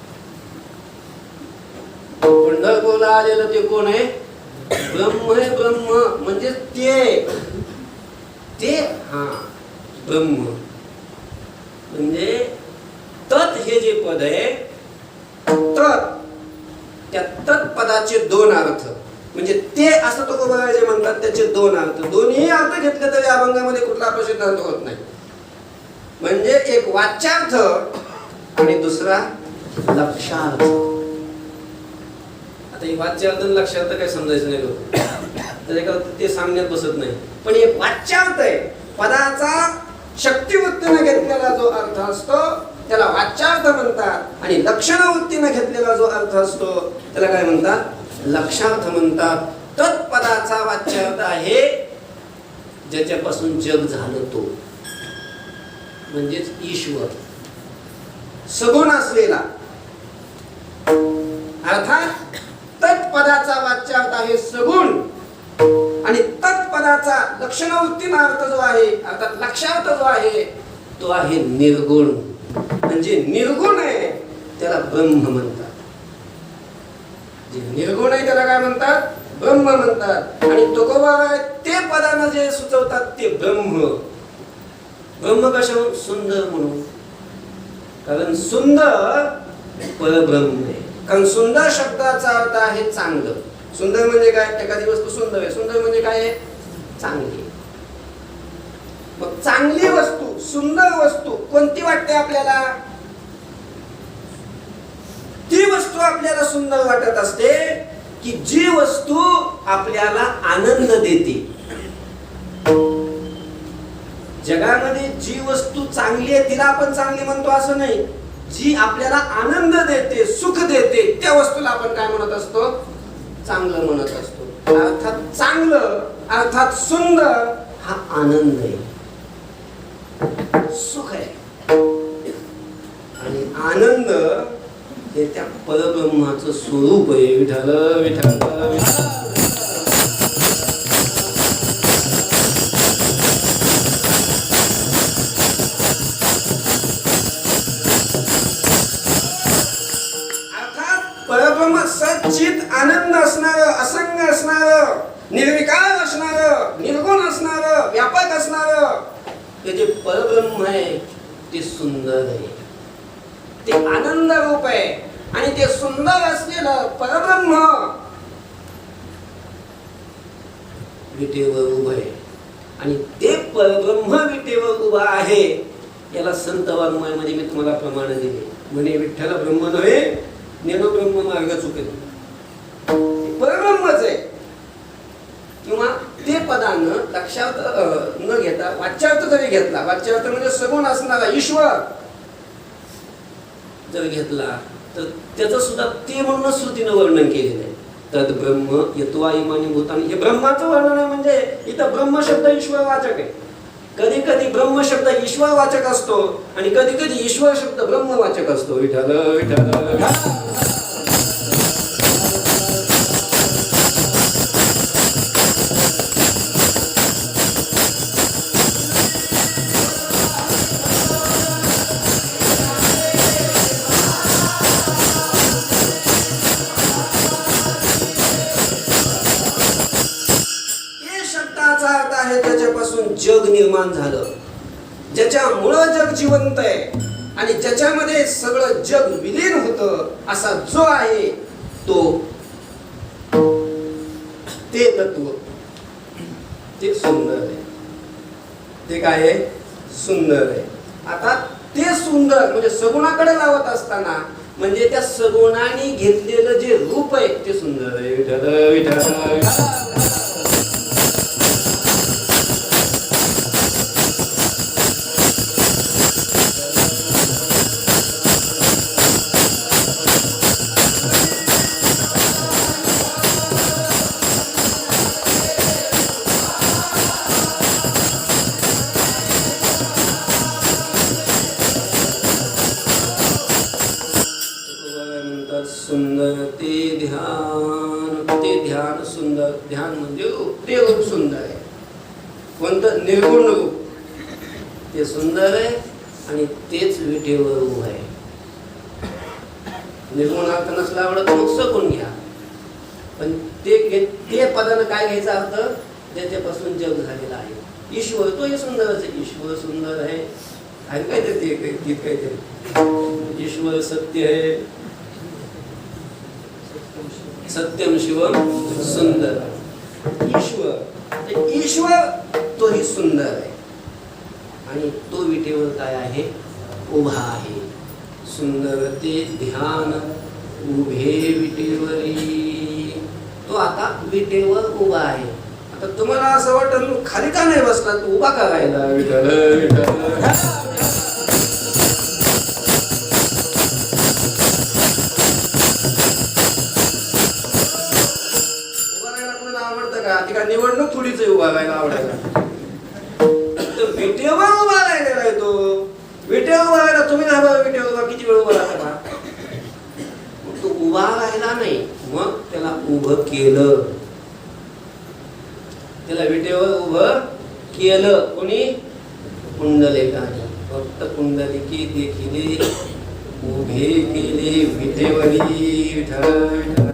पंढरपूरला आलेलं ते कोण आहे? ब्रह्म आहे. ब्रह्म म्हणजे ते हा ब्रह्म म्हणजे तत् हे जे पद आहे तत्, त्या तत्पदाचे दोन अर्थ म्हणजे ते असं तो जे म्हणतात त्याचे दोन अर्थ. दोन्ही अर्थ घेतले तरी अभंगामध्ये कुठला प्रसिद्धांत होत नाही. म्हणजे एक वाच्यार्थ आणि दुसरा लक्षार्थ. आता वाच्यार्थ आणि लक्षार्थ काय समजायचं नाही लोक त्याच्याकडे ते सांगण्यात बसत नाही. पण हे वाच्यार्थ आहे. पदाचा शक्तिवृत्तीने घेतलेला जो अर्थ असतो त्याला वाच्यार्थ म्हणतात आणि लक्षणवृत्तीने घेतलेला जो अर्थ असतो त्याला काय म्हणतात? लक्षार्थ म्हणतात. तत्पदाचा वाच्यार्थ आहे ज्याच्यापासून जग झालं तो, म्हणजेच ईश्वर सगुण असलेला. अर्थात तत्पदाचा वाच्यार्थ आहे सगुण आणि तत्पदाचा लक्षणवृत्तीचा अर्थ जो आहे अर्थात लक्षार्थ जो आहे तो आहे निर्गुण. म्हणजे निर्गुण आहे त्याला ब्रह्म म्हणतात. जे निर्गुण आहे त्याला काय म्हणतात? ब्रह्म म्हणतात. आणि तुकोबा ते पदानं जे सुचवतात ते ब्रह्म. ब्रह्म कशावरून? सुंदर म्हणून. कारण सुंदर परब्रह्म आहे. कारण सुंदर शब्दाचा अर्थ आहे चांगलं. सुंदर म्हणजे काय? एखादी वस्तू सुंदर आहे. सुंदर म्हणजे काय आहे? चांगली. मग चांगली वस्तू, सुंदर वस्तू कोणती वाटते आपल्याला? ती वस्तू आपल्याला सुंदर वाटत असते की जी वस्तू आपल्याला आनंद देते. जगामध्ये जी वस्तू चांगली आहे तिला आपण चांगली म्हणतो असं नाही. जी आपल्याला आनंद देते, सुख देते त्या वस्तूला आपण काय म्हणत असतो? चांगलं म्हणत असतो. अर्थात चांगलं अर्थात सुंदर हा आनंद आहे, सुख आहे. आणि आनंद हे त्या परब्रह्माचं स्वरूप आहे. विठ्ठल विठ्ठल विठ्ठल. परब्रह्म सच्चित आनंद असणार, असंग असणार, निर्विकार असणार, निर्गुण असणार, व्यापक असणार ते जे परब्रह्म आहे ते सुंदर आहे, ते आनंद रूप आहे. आणि ते सुंदर असलेलं परब्रह्म विटेवर उभं आहे. आणि ते परब्रह्म विटेवर उभा आहे याला संत वाङ्मयामध्ये मी तुम्हाला प्रमाण दिले. म्हणे विठ्ठल ब्रह्म नव्हे नेनो ब्रह्म मार्ग चुकेल. परब्रह्मच आहे. किंवा ते पदानं लक्षात न घेता वाच्यार्थ जरी घेतला, वाच्यार्थ म्हणजे सगुण असणारा ईश्वर जर घेतला तर त्याचं सुद्धा ते म्हणून श्रुतीनं वर्णन केलेलं आहे. तद ब्रह्म यत्वा इमानी भूतानी. हे ब्रह्माचं वर्णन आहे. म्हणजे इथं ब्रह्म शब्द ईश्वर वाचक आहे. कधी कधी ब्रह्म शब्द ईश्वर वाचक असतो आणि कधी कधी ईश्वर शब्द ब्रह्म वाचक असतो. विठ्ठल विठ्ठल. त्याच्यापासून जग निर्माण झालं, ज्याच्यामुळं जग जिवंत आहे आणि ज्याच्यामध्ये सगळं जग विलीन होतं असा जो आहे तो ते तत्व ते सुंदर आहे. ते काय आहे? सुंदर आहे. आता ते सुंदर म्हणजे सगुणाकडे लावत असताना म्हणजे त्या सगुणाने घेतलेलं जे रूप आहे ते सुंदर आहे. विठ्ठल विठ्ठल. सुंदर ते ध्यान सुंदर. ध्यान म्हणजे ते रूप सुंदर आहे. कोणतं? निर्गुण रूप ते सुंदर आहे आणि तेच विटेवर उभं आहे. निर्गुण अर्थ नसला आवडत मग सगुण घ्या. पण ते पदानं काय घ्यायचा अर्थ? ज्याच्यापासून जग झालेला आहे ईश्वर तोही सुंदरच आहे. ईश्वर सुंदर आहे. काहीतरी ते गीत काहीतरी ईश्वर सत्य आहे, सत्यम शिवम सुंदर. ईश्वर तोही सुंदर आहे आणि तो विटेवर काय आहे? उभा आहे. सुंदर ते ध्यान उभे विटेवरी. विटेवर उभा आहे. आता तुम्हाला असं वाटलं खाली का नाही बसला, तू उभा का राहिला? विठ्ठल विठ्ठल. उभा राहायला कोणाला आवडतं का? ती का निवडणूक थोडीच आहे उभा राहायला आवडायला. तर विटेवर उभा राहिलेला आहे तो. विटेवर उभा राहिला, तुम्ही ना विटेवर उभा किती वेळ उभा राहता? तो उभा राहिला नाही, मग त्याला उभं केलं. त्याला विटेवर उभं केलं कोणी? पुंडलिकाने. फक्त पुंडलिकी देखिले उभे केले विटेवरी. विठ्ठल विठ्ठल.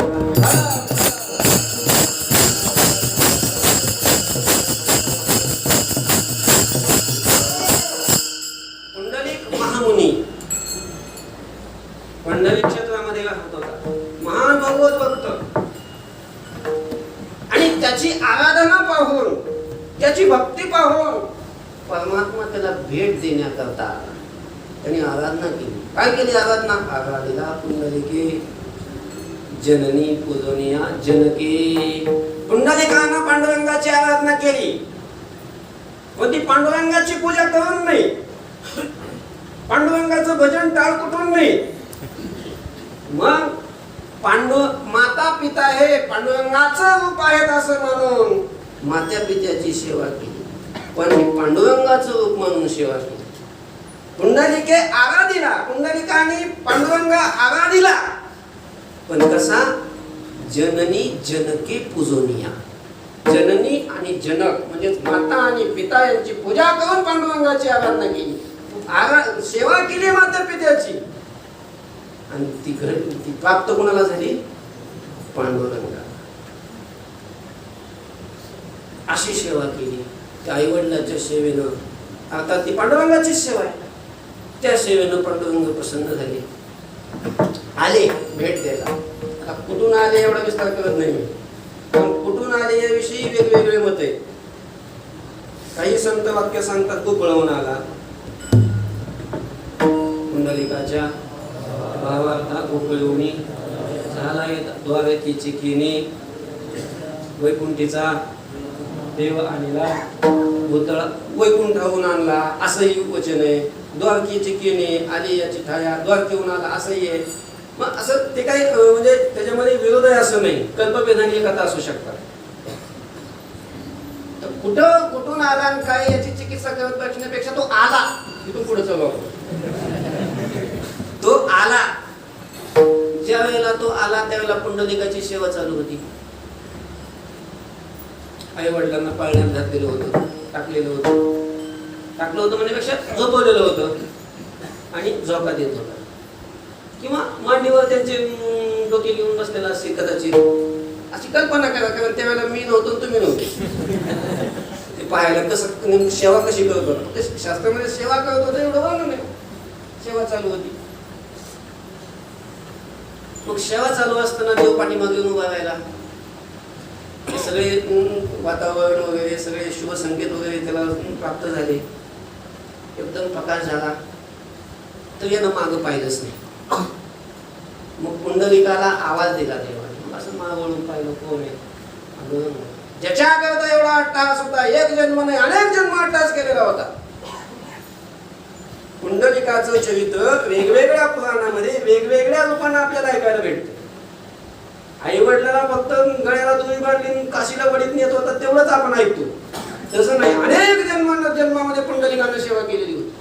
पुंडलिक महामुनी पंढरी क्षेत्रामध्ये राहत होता, महान भगवत भक्त. आणि त्याची आराधना पाहून, त्याची भक्ती पाहून परमात्मा त्याला भेट देण्याकरता त्यांनी आराधना केली. काय केली आराधना? आराधिला पुंडलिके जननी पूजनीया जनके. पुंडलिकानं पांडुरंगाची आराधना केली, पण ती पांडुरंगाची पूजा करून नाही, पांडुरंगाचं भजन टाळ कुठून नाही. मग माता पिता हे पांडुरंगाचं रूप आहेत असं म्हणून माता पित्याची सेवा केली, पण पांडुरंगाचं रूप म्हणून सेवा केली. पुंडलिके आराधिला, पुंडलिकाने पांडुरंग आराधिला, पण कसा? जननी जनके पूजनीया. जननी आणि जनक म्हणजे माता आणि पिता यांची पूजा करून पांडुरंगाची आराधना केली, सेवा केली माता पित्याची. आणि ती प्राप्त कोणाला झाली? पांडुरंगा. अशी सेवा केली त्या आई वडिलांच्या सेवेनं, अर्थात ती पांडुरंगाची सेवा आहे. त्या सेवेनं पांडुरंग प्रसन्न झाले, आले भेट द्यायला. आता कुठून आले एवढा विस्तार करत नाही मी, पण कुठून आले याविषयी वेगवेगळे मत आहे. काही संत वाक्य सांगतात गोकुळाहून आला. पुंडलिकाच्या भावार्था गोकुळवणी झाला द्वारकेची किनी, वैकुंठीचा देव आणला, भूतळ वैकुंठाहून आणला असंही वचन आहे. द्वारकेची किनी आली याची ठाया द्वारकेहून आला असंही आहे. मग असं ते काही म्हणजे त्याच्यामध्ये विरोध आहे असं नाही, कल्पभेदानी कथा असू शकतात. कुठं कुठून आला आणि काय याची चिकित्सा करत बसण्यापेक्षा तो आला, तिथून पुढे चालू. तो आला, ज्या वेळेला तो आला त्यावेळेला पुंडलिकाची सेवा चालू होती. आई वडिलांना पाळण्यात घातलेलं होतं, टाकलेलं होतं म्हणण्यापेक्षा झोपवलेलं होतं आणि झोका देत होता, किंवा मांडीवर त्यांचे डोके घेऊन बसलेला असे कदाचित. अशी कल्पना करा, कारण त्यावेळेला मी नव्हतो तुम्ही नव्हते. ते पाहायला कसं सेवा कशी करत होतो, शास्त्रामध्ये सेवा करत होतं एवढं वर्णन नाही, सेवा चालू होती. मग सेवा चालू असताना देव पाठीमागे उभा राहिला. हे सगळे वातावरण वगैरे सगळे शुभ संकेत वगैरे त्याला प्राप्त झाले, एकदम प्रकाश झाला, तर यानं मागं पाहिलंच नाही. मग पुंडलिकाला आवाज दिला देवाने, असं मागवळून पाहिलं कोण आहे? ज्याच्या करता एवढा अट्टहास होता, एक जन्म नाही अनेक जन्म अट्टहास केलेला होता. पुंडलिकाचं चरित्र वेगवेगळ्या पुराणामध्ये वेगवेगळ्या रूपाने आपल्याला ऐकायला भेटते. आई वडिलांना फक्त गळ्याला दोरी बांधली काशीला वडीत नेत होता तेवढंच आपण ऐकतो, तसं नाही. अनेक जन्मामध्ये पुंडलिकाने सेवा केलेली होती.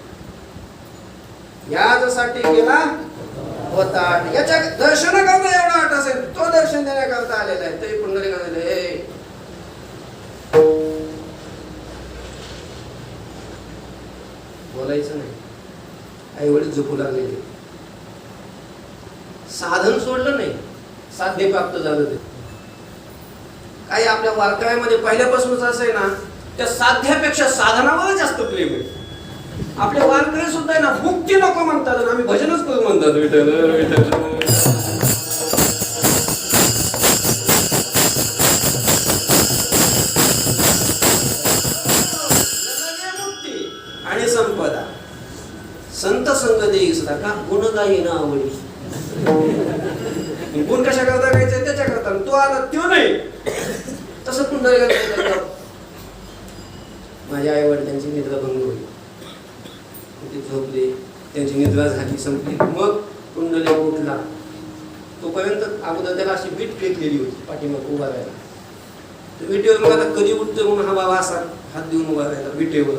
यासाठी केला होता, याच्या दर्शनाकरता एवढा आठ असेल, तो दर्शन देण्याकरता आलेला आहे. तरी पुंडलिकाने बोलायचं नाही. आई वडील झोपू लागलेले, साधन सोडलं नाही, साध्य प्राप्त झालं. ते काही आपल्या वारकऱ्यामध्ये पहिल्यापासूनच असं आहे ना, त्या साध्यापेक्षा साधनावर जास्त प्रेम आहे. आपले वारकरी सुद्धा आहे ना, मुक्ती नको म्हणतात आणि आम्ही भजनच करू म्हणतात. विठ्ठल विठ्ठल. आणि संपदा संत संग देई सुद्धा का गुण गाई ना आवडी. गुण कशा करता गायचं त्याच्या करता, तो आला तो नाही, पुंडलिकाने माझ्या आई वडिलांची निद्रा भंग होईल, ते झोपले, त्यांची निद्रा झाली, संपली. मग पुंडलिक उठला. तोपर्यंत अगोदर त्याला अशी वीट फेकलेली होती पाठीमाग उभा राहायला. तर विटेवर मग आता कधी उठतो म्हणून हा बाबा असा हात देऊन उभा राहिला. विटेवर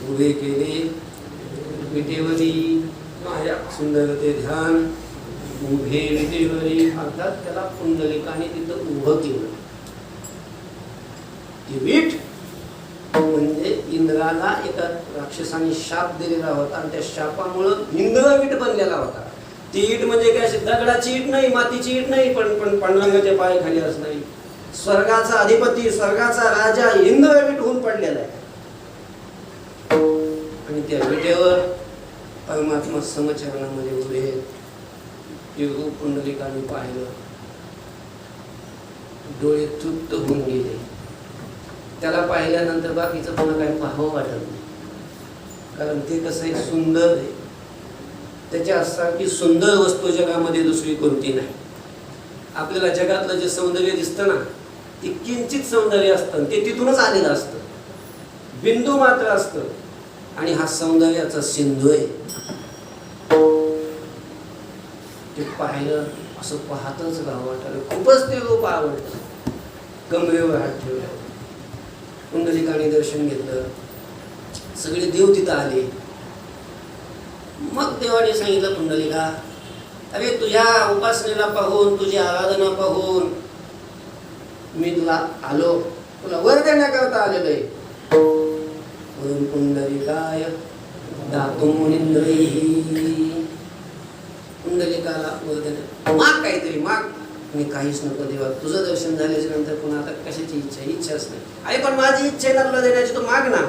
उभे केले, विटेवरी माझ्या सुंदरते ध्यान, उभे विटेवरी. अर्थात त्याला पुंडलिकाने तिथं उभं केलं. ती वीट म्हणजे इंद्राला एका राक्षसाने शाप दिलेला होता आणि त्या शापामुळं इंद्र वीट बनलेला होता. ती ईट म्हणजे काय अशी दगडाची ईट नाही, मातीची ईट नाही, पण पांडुरंगाच्या पायाखाली असणारी स्वर्गाचा अधिपती, स्वर्गाचा राजा इंद्र वीट होऊन पडलेला आहे. आणि त्या विटेवर परमात्मा समचरणामध्ये उभे आहेत. ते रूप पुंडलिकाने पाहिलं, डोळे तृप्त होऊन गेले. त्याला पाहिल्यानंतर बाकीचं पुन्हा काय पाहावं वाटत नाही, कारण ते कसं आहे, सुंदर आहे. त्याच्यासारखी सुंदर वस्तू जगामध्ये दुसरी कोणती नाही. आपल्याला जगातलं जे सौंदर्य दिसतं ना, ते किंचित सौंदर्य असतं, ते तिथूनच आलेलं असतं, बिंदू मात्र असतं. आणि हा सौंदर्याचा सिंधू आहे. ते पाहिलं, असं पाहतच राहावं वाटलं. खूपच ते रूप आवडलं. कमरेवर हात ठेवला, पुंडलिकाने दर्शन घेतलं. सगळे देव तिथं आले. मग देवाने सांगितलं, पुंडलिका, अरे तुझ्या उपासनेला पाहून, तुझी आराधना पाहून मी तुला आलो, तुला वर देण्याकरता आलेलो आहे. वरून पुंडलिकाय दातुं मुनींद्रैः. पुंडलिकाला वर देण्या, माग काहीतरी माग. मी काहीच नको देवा, तुझं दर्शन झाल्याच्या नंतर पुन्हा आता कशाची इच्छाच नाही. अरे पण माझी इच्छा आहे ना तुला देण्याची, तू माग ना.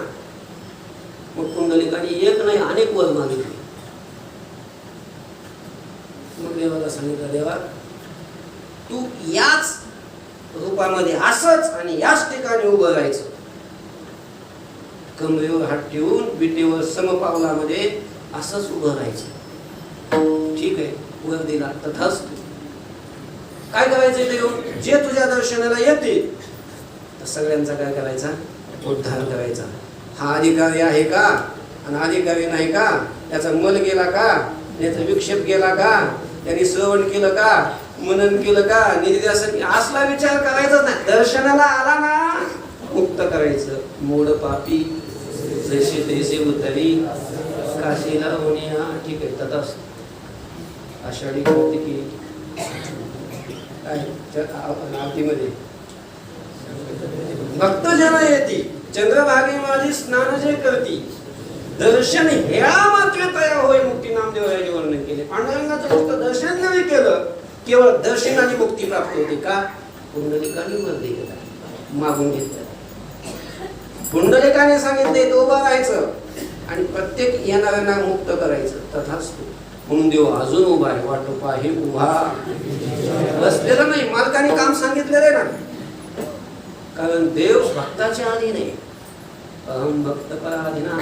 मग पुंडलिकाने एक नाही अनेक वर मागितले. मग देवाला सांगितलं, देवा तू याच रूपामध्ये असंच आणि याच ठिकाणी उभं राहायचं. कमरेवर हात ठेवून विटेवर समपावलामध्ये असंच उभं राहायचं. ठीक आहे, वर दिला, तथास्तु. काय करायचं ते येऊन, जे तुझ्या दर्शनाला येतील तर सगळ्यांचा काय करायचा, उद्धार करायचा. हा अधिकारी आहे का आणि अधिकारी नाही का, त्याचा मल गेला का, त्याचा विक्षेप गेला का, त्यांनी श्रवण केलं का, मनन केलं का, निधिध्यासन, असला विचार करायचाच नाही. दर्शनाला आला ना, मुक्त करायचं. मोड पापी जैसे तैसे उतरी काशीला होण्या. ठीक आहे, तथाच. आषाढी कार्तिकी काय आरतीमध्ये भक्तजन येती चंद्रभागे माझी स्नान जे करती, दर्शन ह्या मात्र तया होय मुक्ती. नामदेवाने वर्णन केले. पांडुरंगाचं नुसतं दर्शन जरी केलं, केवळ दर्शनाने मुक्ती प्राप्त होते का. पुंडलिकाने वर दिलेला, मागून घेतलं. पुंडलिकाने सांगितले तो उभं राहायचं आणि प्रत्येक येणाऱ्यांना मुक्त करायचं. तथास्तु. म्हणून देव अजून उभा आहे. वाटो पाही उभा बसलेला नाही, मालकाने काम सांगितलेलं आहे ना. कारण देव भक्ताच्या आधी नाही, अहम भक्त पराधीना.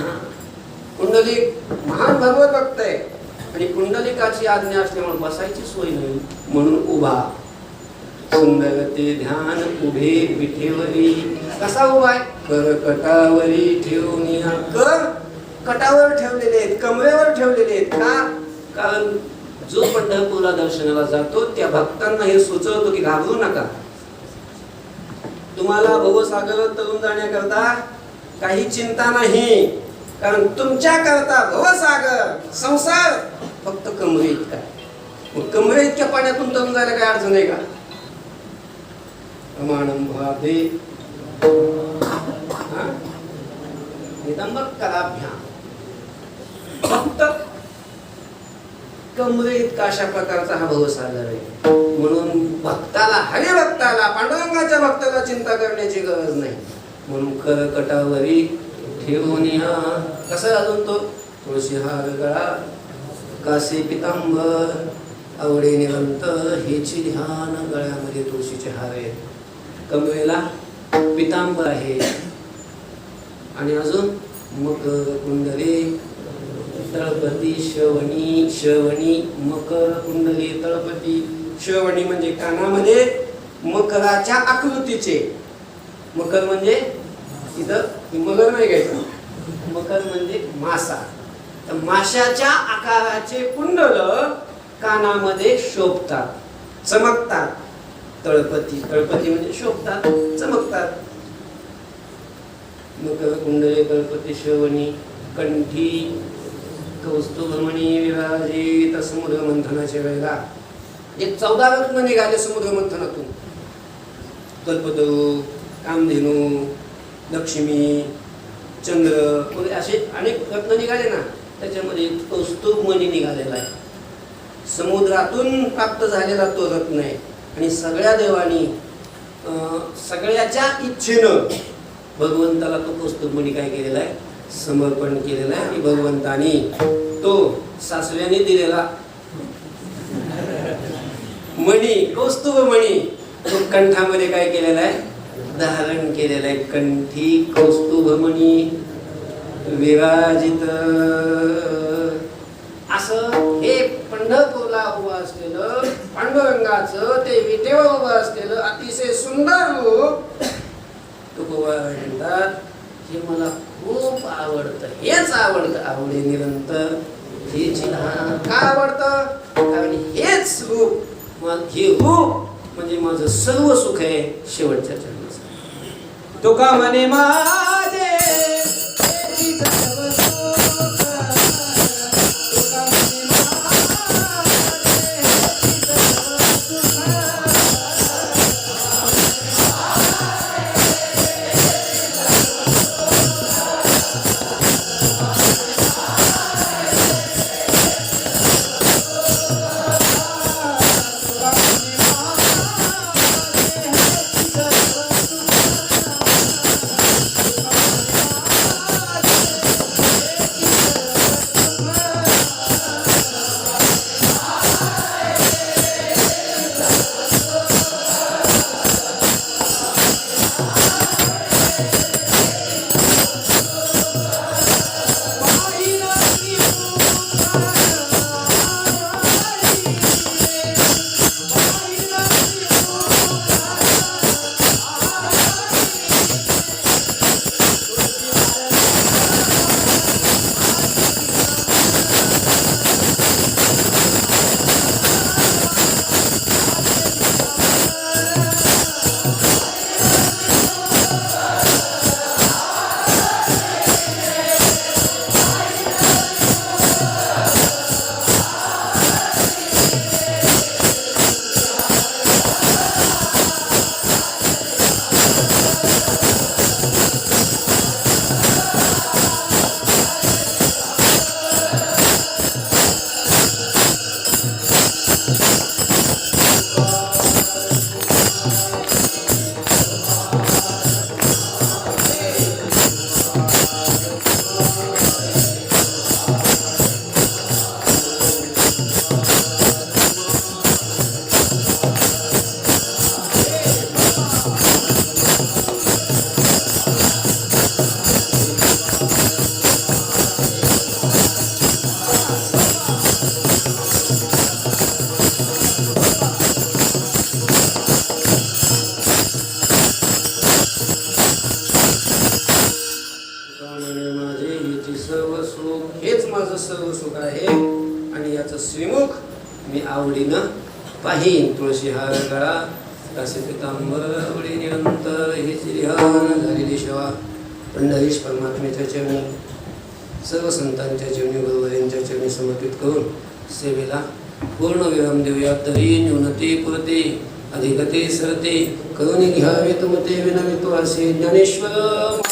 पुंडलिक महान भगवत भक्त आहे आणि पुंडलिकाची आज्ञा असल्यामुळे बसायची सोय नाही, म्हणून उभा. सुंदर ते ध्यान उभे विठेवरी. कसा उभा आहे, कर कटावरी ठेवून. कर कटावर ठेवलेले आहेत, कमरेवर ठेवलेले आहेत. का, कारण जो पंढरपूरला दर्शनाला जातो त्या भक्तांना हे सुचवतो की घाबरू नका. तुम्हाला भवसागर तरुण जाण्याकरता काही चिंता नाही, कारण तुमच्या करता भवसागर संसार फक्त कमरे इतका. मग कमरे इतक्या पाण्यातून तरुण जायला काय अडचण आहे का. प्रमाणम भावे निदंबक कराभ्याम. फक्त कमरे इतका अशा प्रकारचा हा भवसागर आहे. म्हणून भक्ताला, हरिभक्ताला, पांडुरंगाच्या भक्ताला चिंता करण्याची गरज नाही. म्हणून कर कटावरी ठेवून या. कसं अजून तो तुळशी हार गळा, कासे पितांबर, आवडे निरंतर हेची ध्यान. गळ्यामध्ये तुळशीचे हार आहेत, कमरेला पितांबर आहे, आणि अजून मकर कुंडले तळपती श्रवणी. श्रवणी मकर कुंडली तळपती. श्रवणी म्हणजे कानामध्ये मकराच्या आकृतीचे मकर म्हणजे इथं मगर नाही घ्यायचं, मकर म्हणजे मासा. तर माशाच्या आकाराचे कुंडल कानामध्ये शोभतात, चमकतात. तळपती, तळपती म्हणजे शोभतात, चमकतात. मकर कुंडले तळपती श्रवणी कंठी कौस्तुभमणी विराजित. समुद्र मंथनाच्या वेळेला एक 14 रत्न निघाले समुद्र मंथनातून. कल्पतरू, कामधेनू, लक्ष्मी, चंद्र वगैरे असे अनेक रत्न निघाले ना. त्याच्यामध्ये कौस्तुभमणी निघालेला आहे. समुद्रातून प्राप्त झालेला तो रत्न आहे. आणि सगळ्या देवानी सगळ्याच्या इच्छेनं भगवंताला तो कौस्तुभमणी काय केलेला आहे, समर्पण केलेला आहे. आणि भगवंतानी तो सासव्याने दिलेला मणी, कौस्तुभमणी, तो कंठामध्ये काय केलेला आहे, धारण केलेला आहे. कंठी कौस्तुभमणी विराजित. असं हे पंढरपूरला उभं असलेलं पांडुरंगाचं ते विटेवर उभं असलेलं अतिशय सुंदर रूप तुकोबा म्हणतात हे मला खूप आवडतं, हेच आवडतं, आवडे निरंतर हेच का आवडतं, कारण हेच रूप, हे रूप म्हणजे माझं सर्व सुख आहे शेवटच्या जन्माचं. तुका म्हणे माझे सर्व सुख आहे आणि याचं श्रीमुख मी आवडीनं पाहीन. तुळशी हार गळा रासे पितांबर आवडी निरंतर हे श्रीहान झालेली सेवा पंढरीश परमात्म्याच्या चरणी सर्व संतांच्या चरणी गुरुवर्यांच्या चरणी समर्पित करून सेवेला पूर्ण विराम देऊया. तरी न्यूनते पुरते अधिकते सरते करुणी घ्यावे तुमते विनमितो असे ज्ञानेश्वर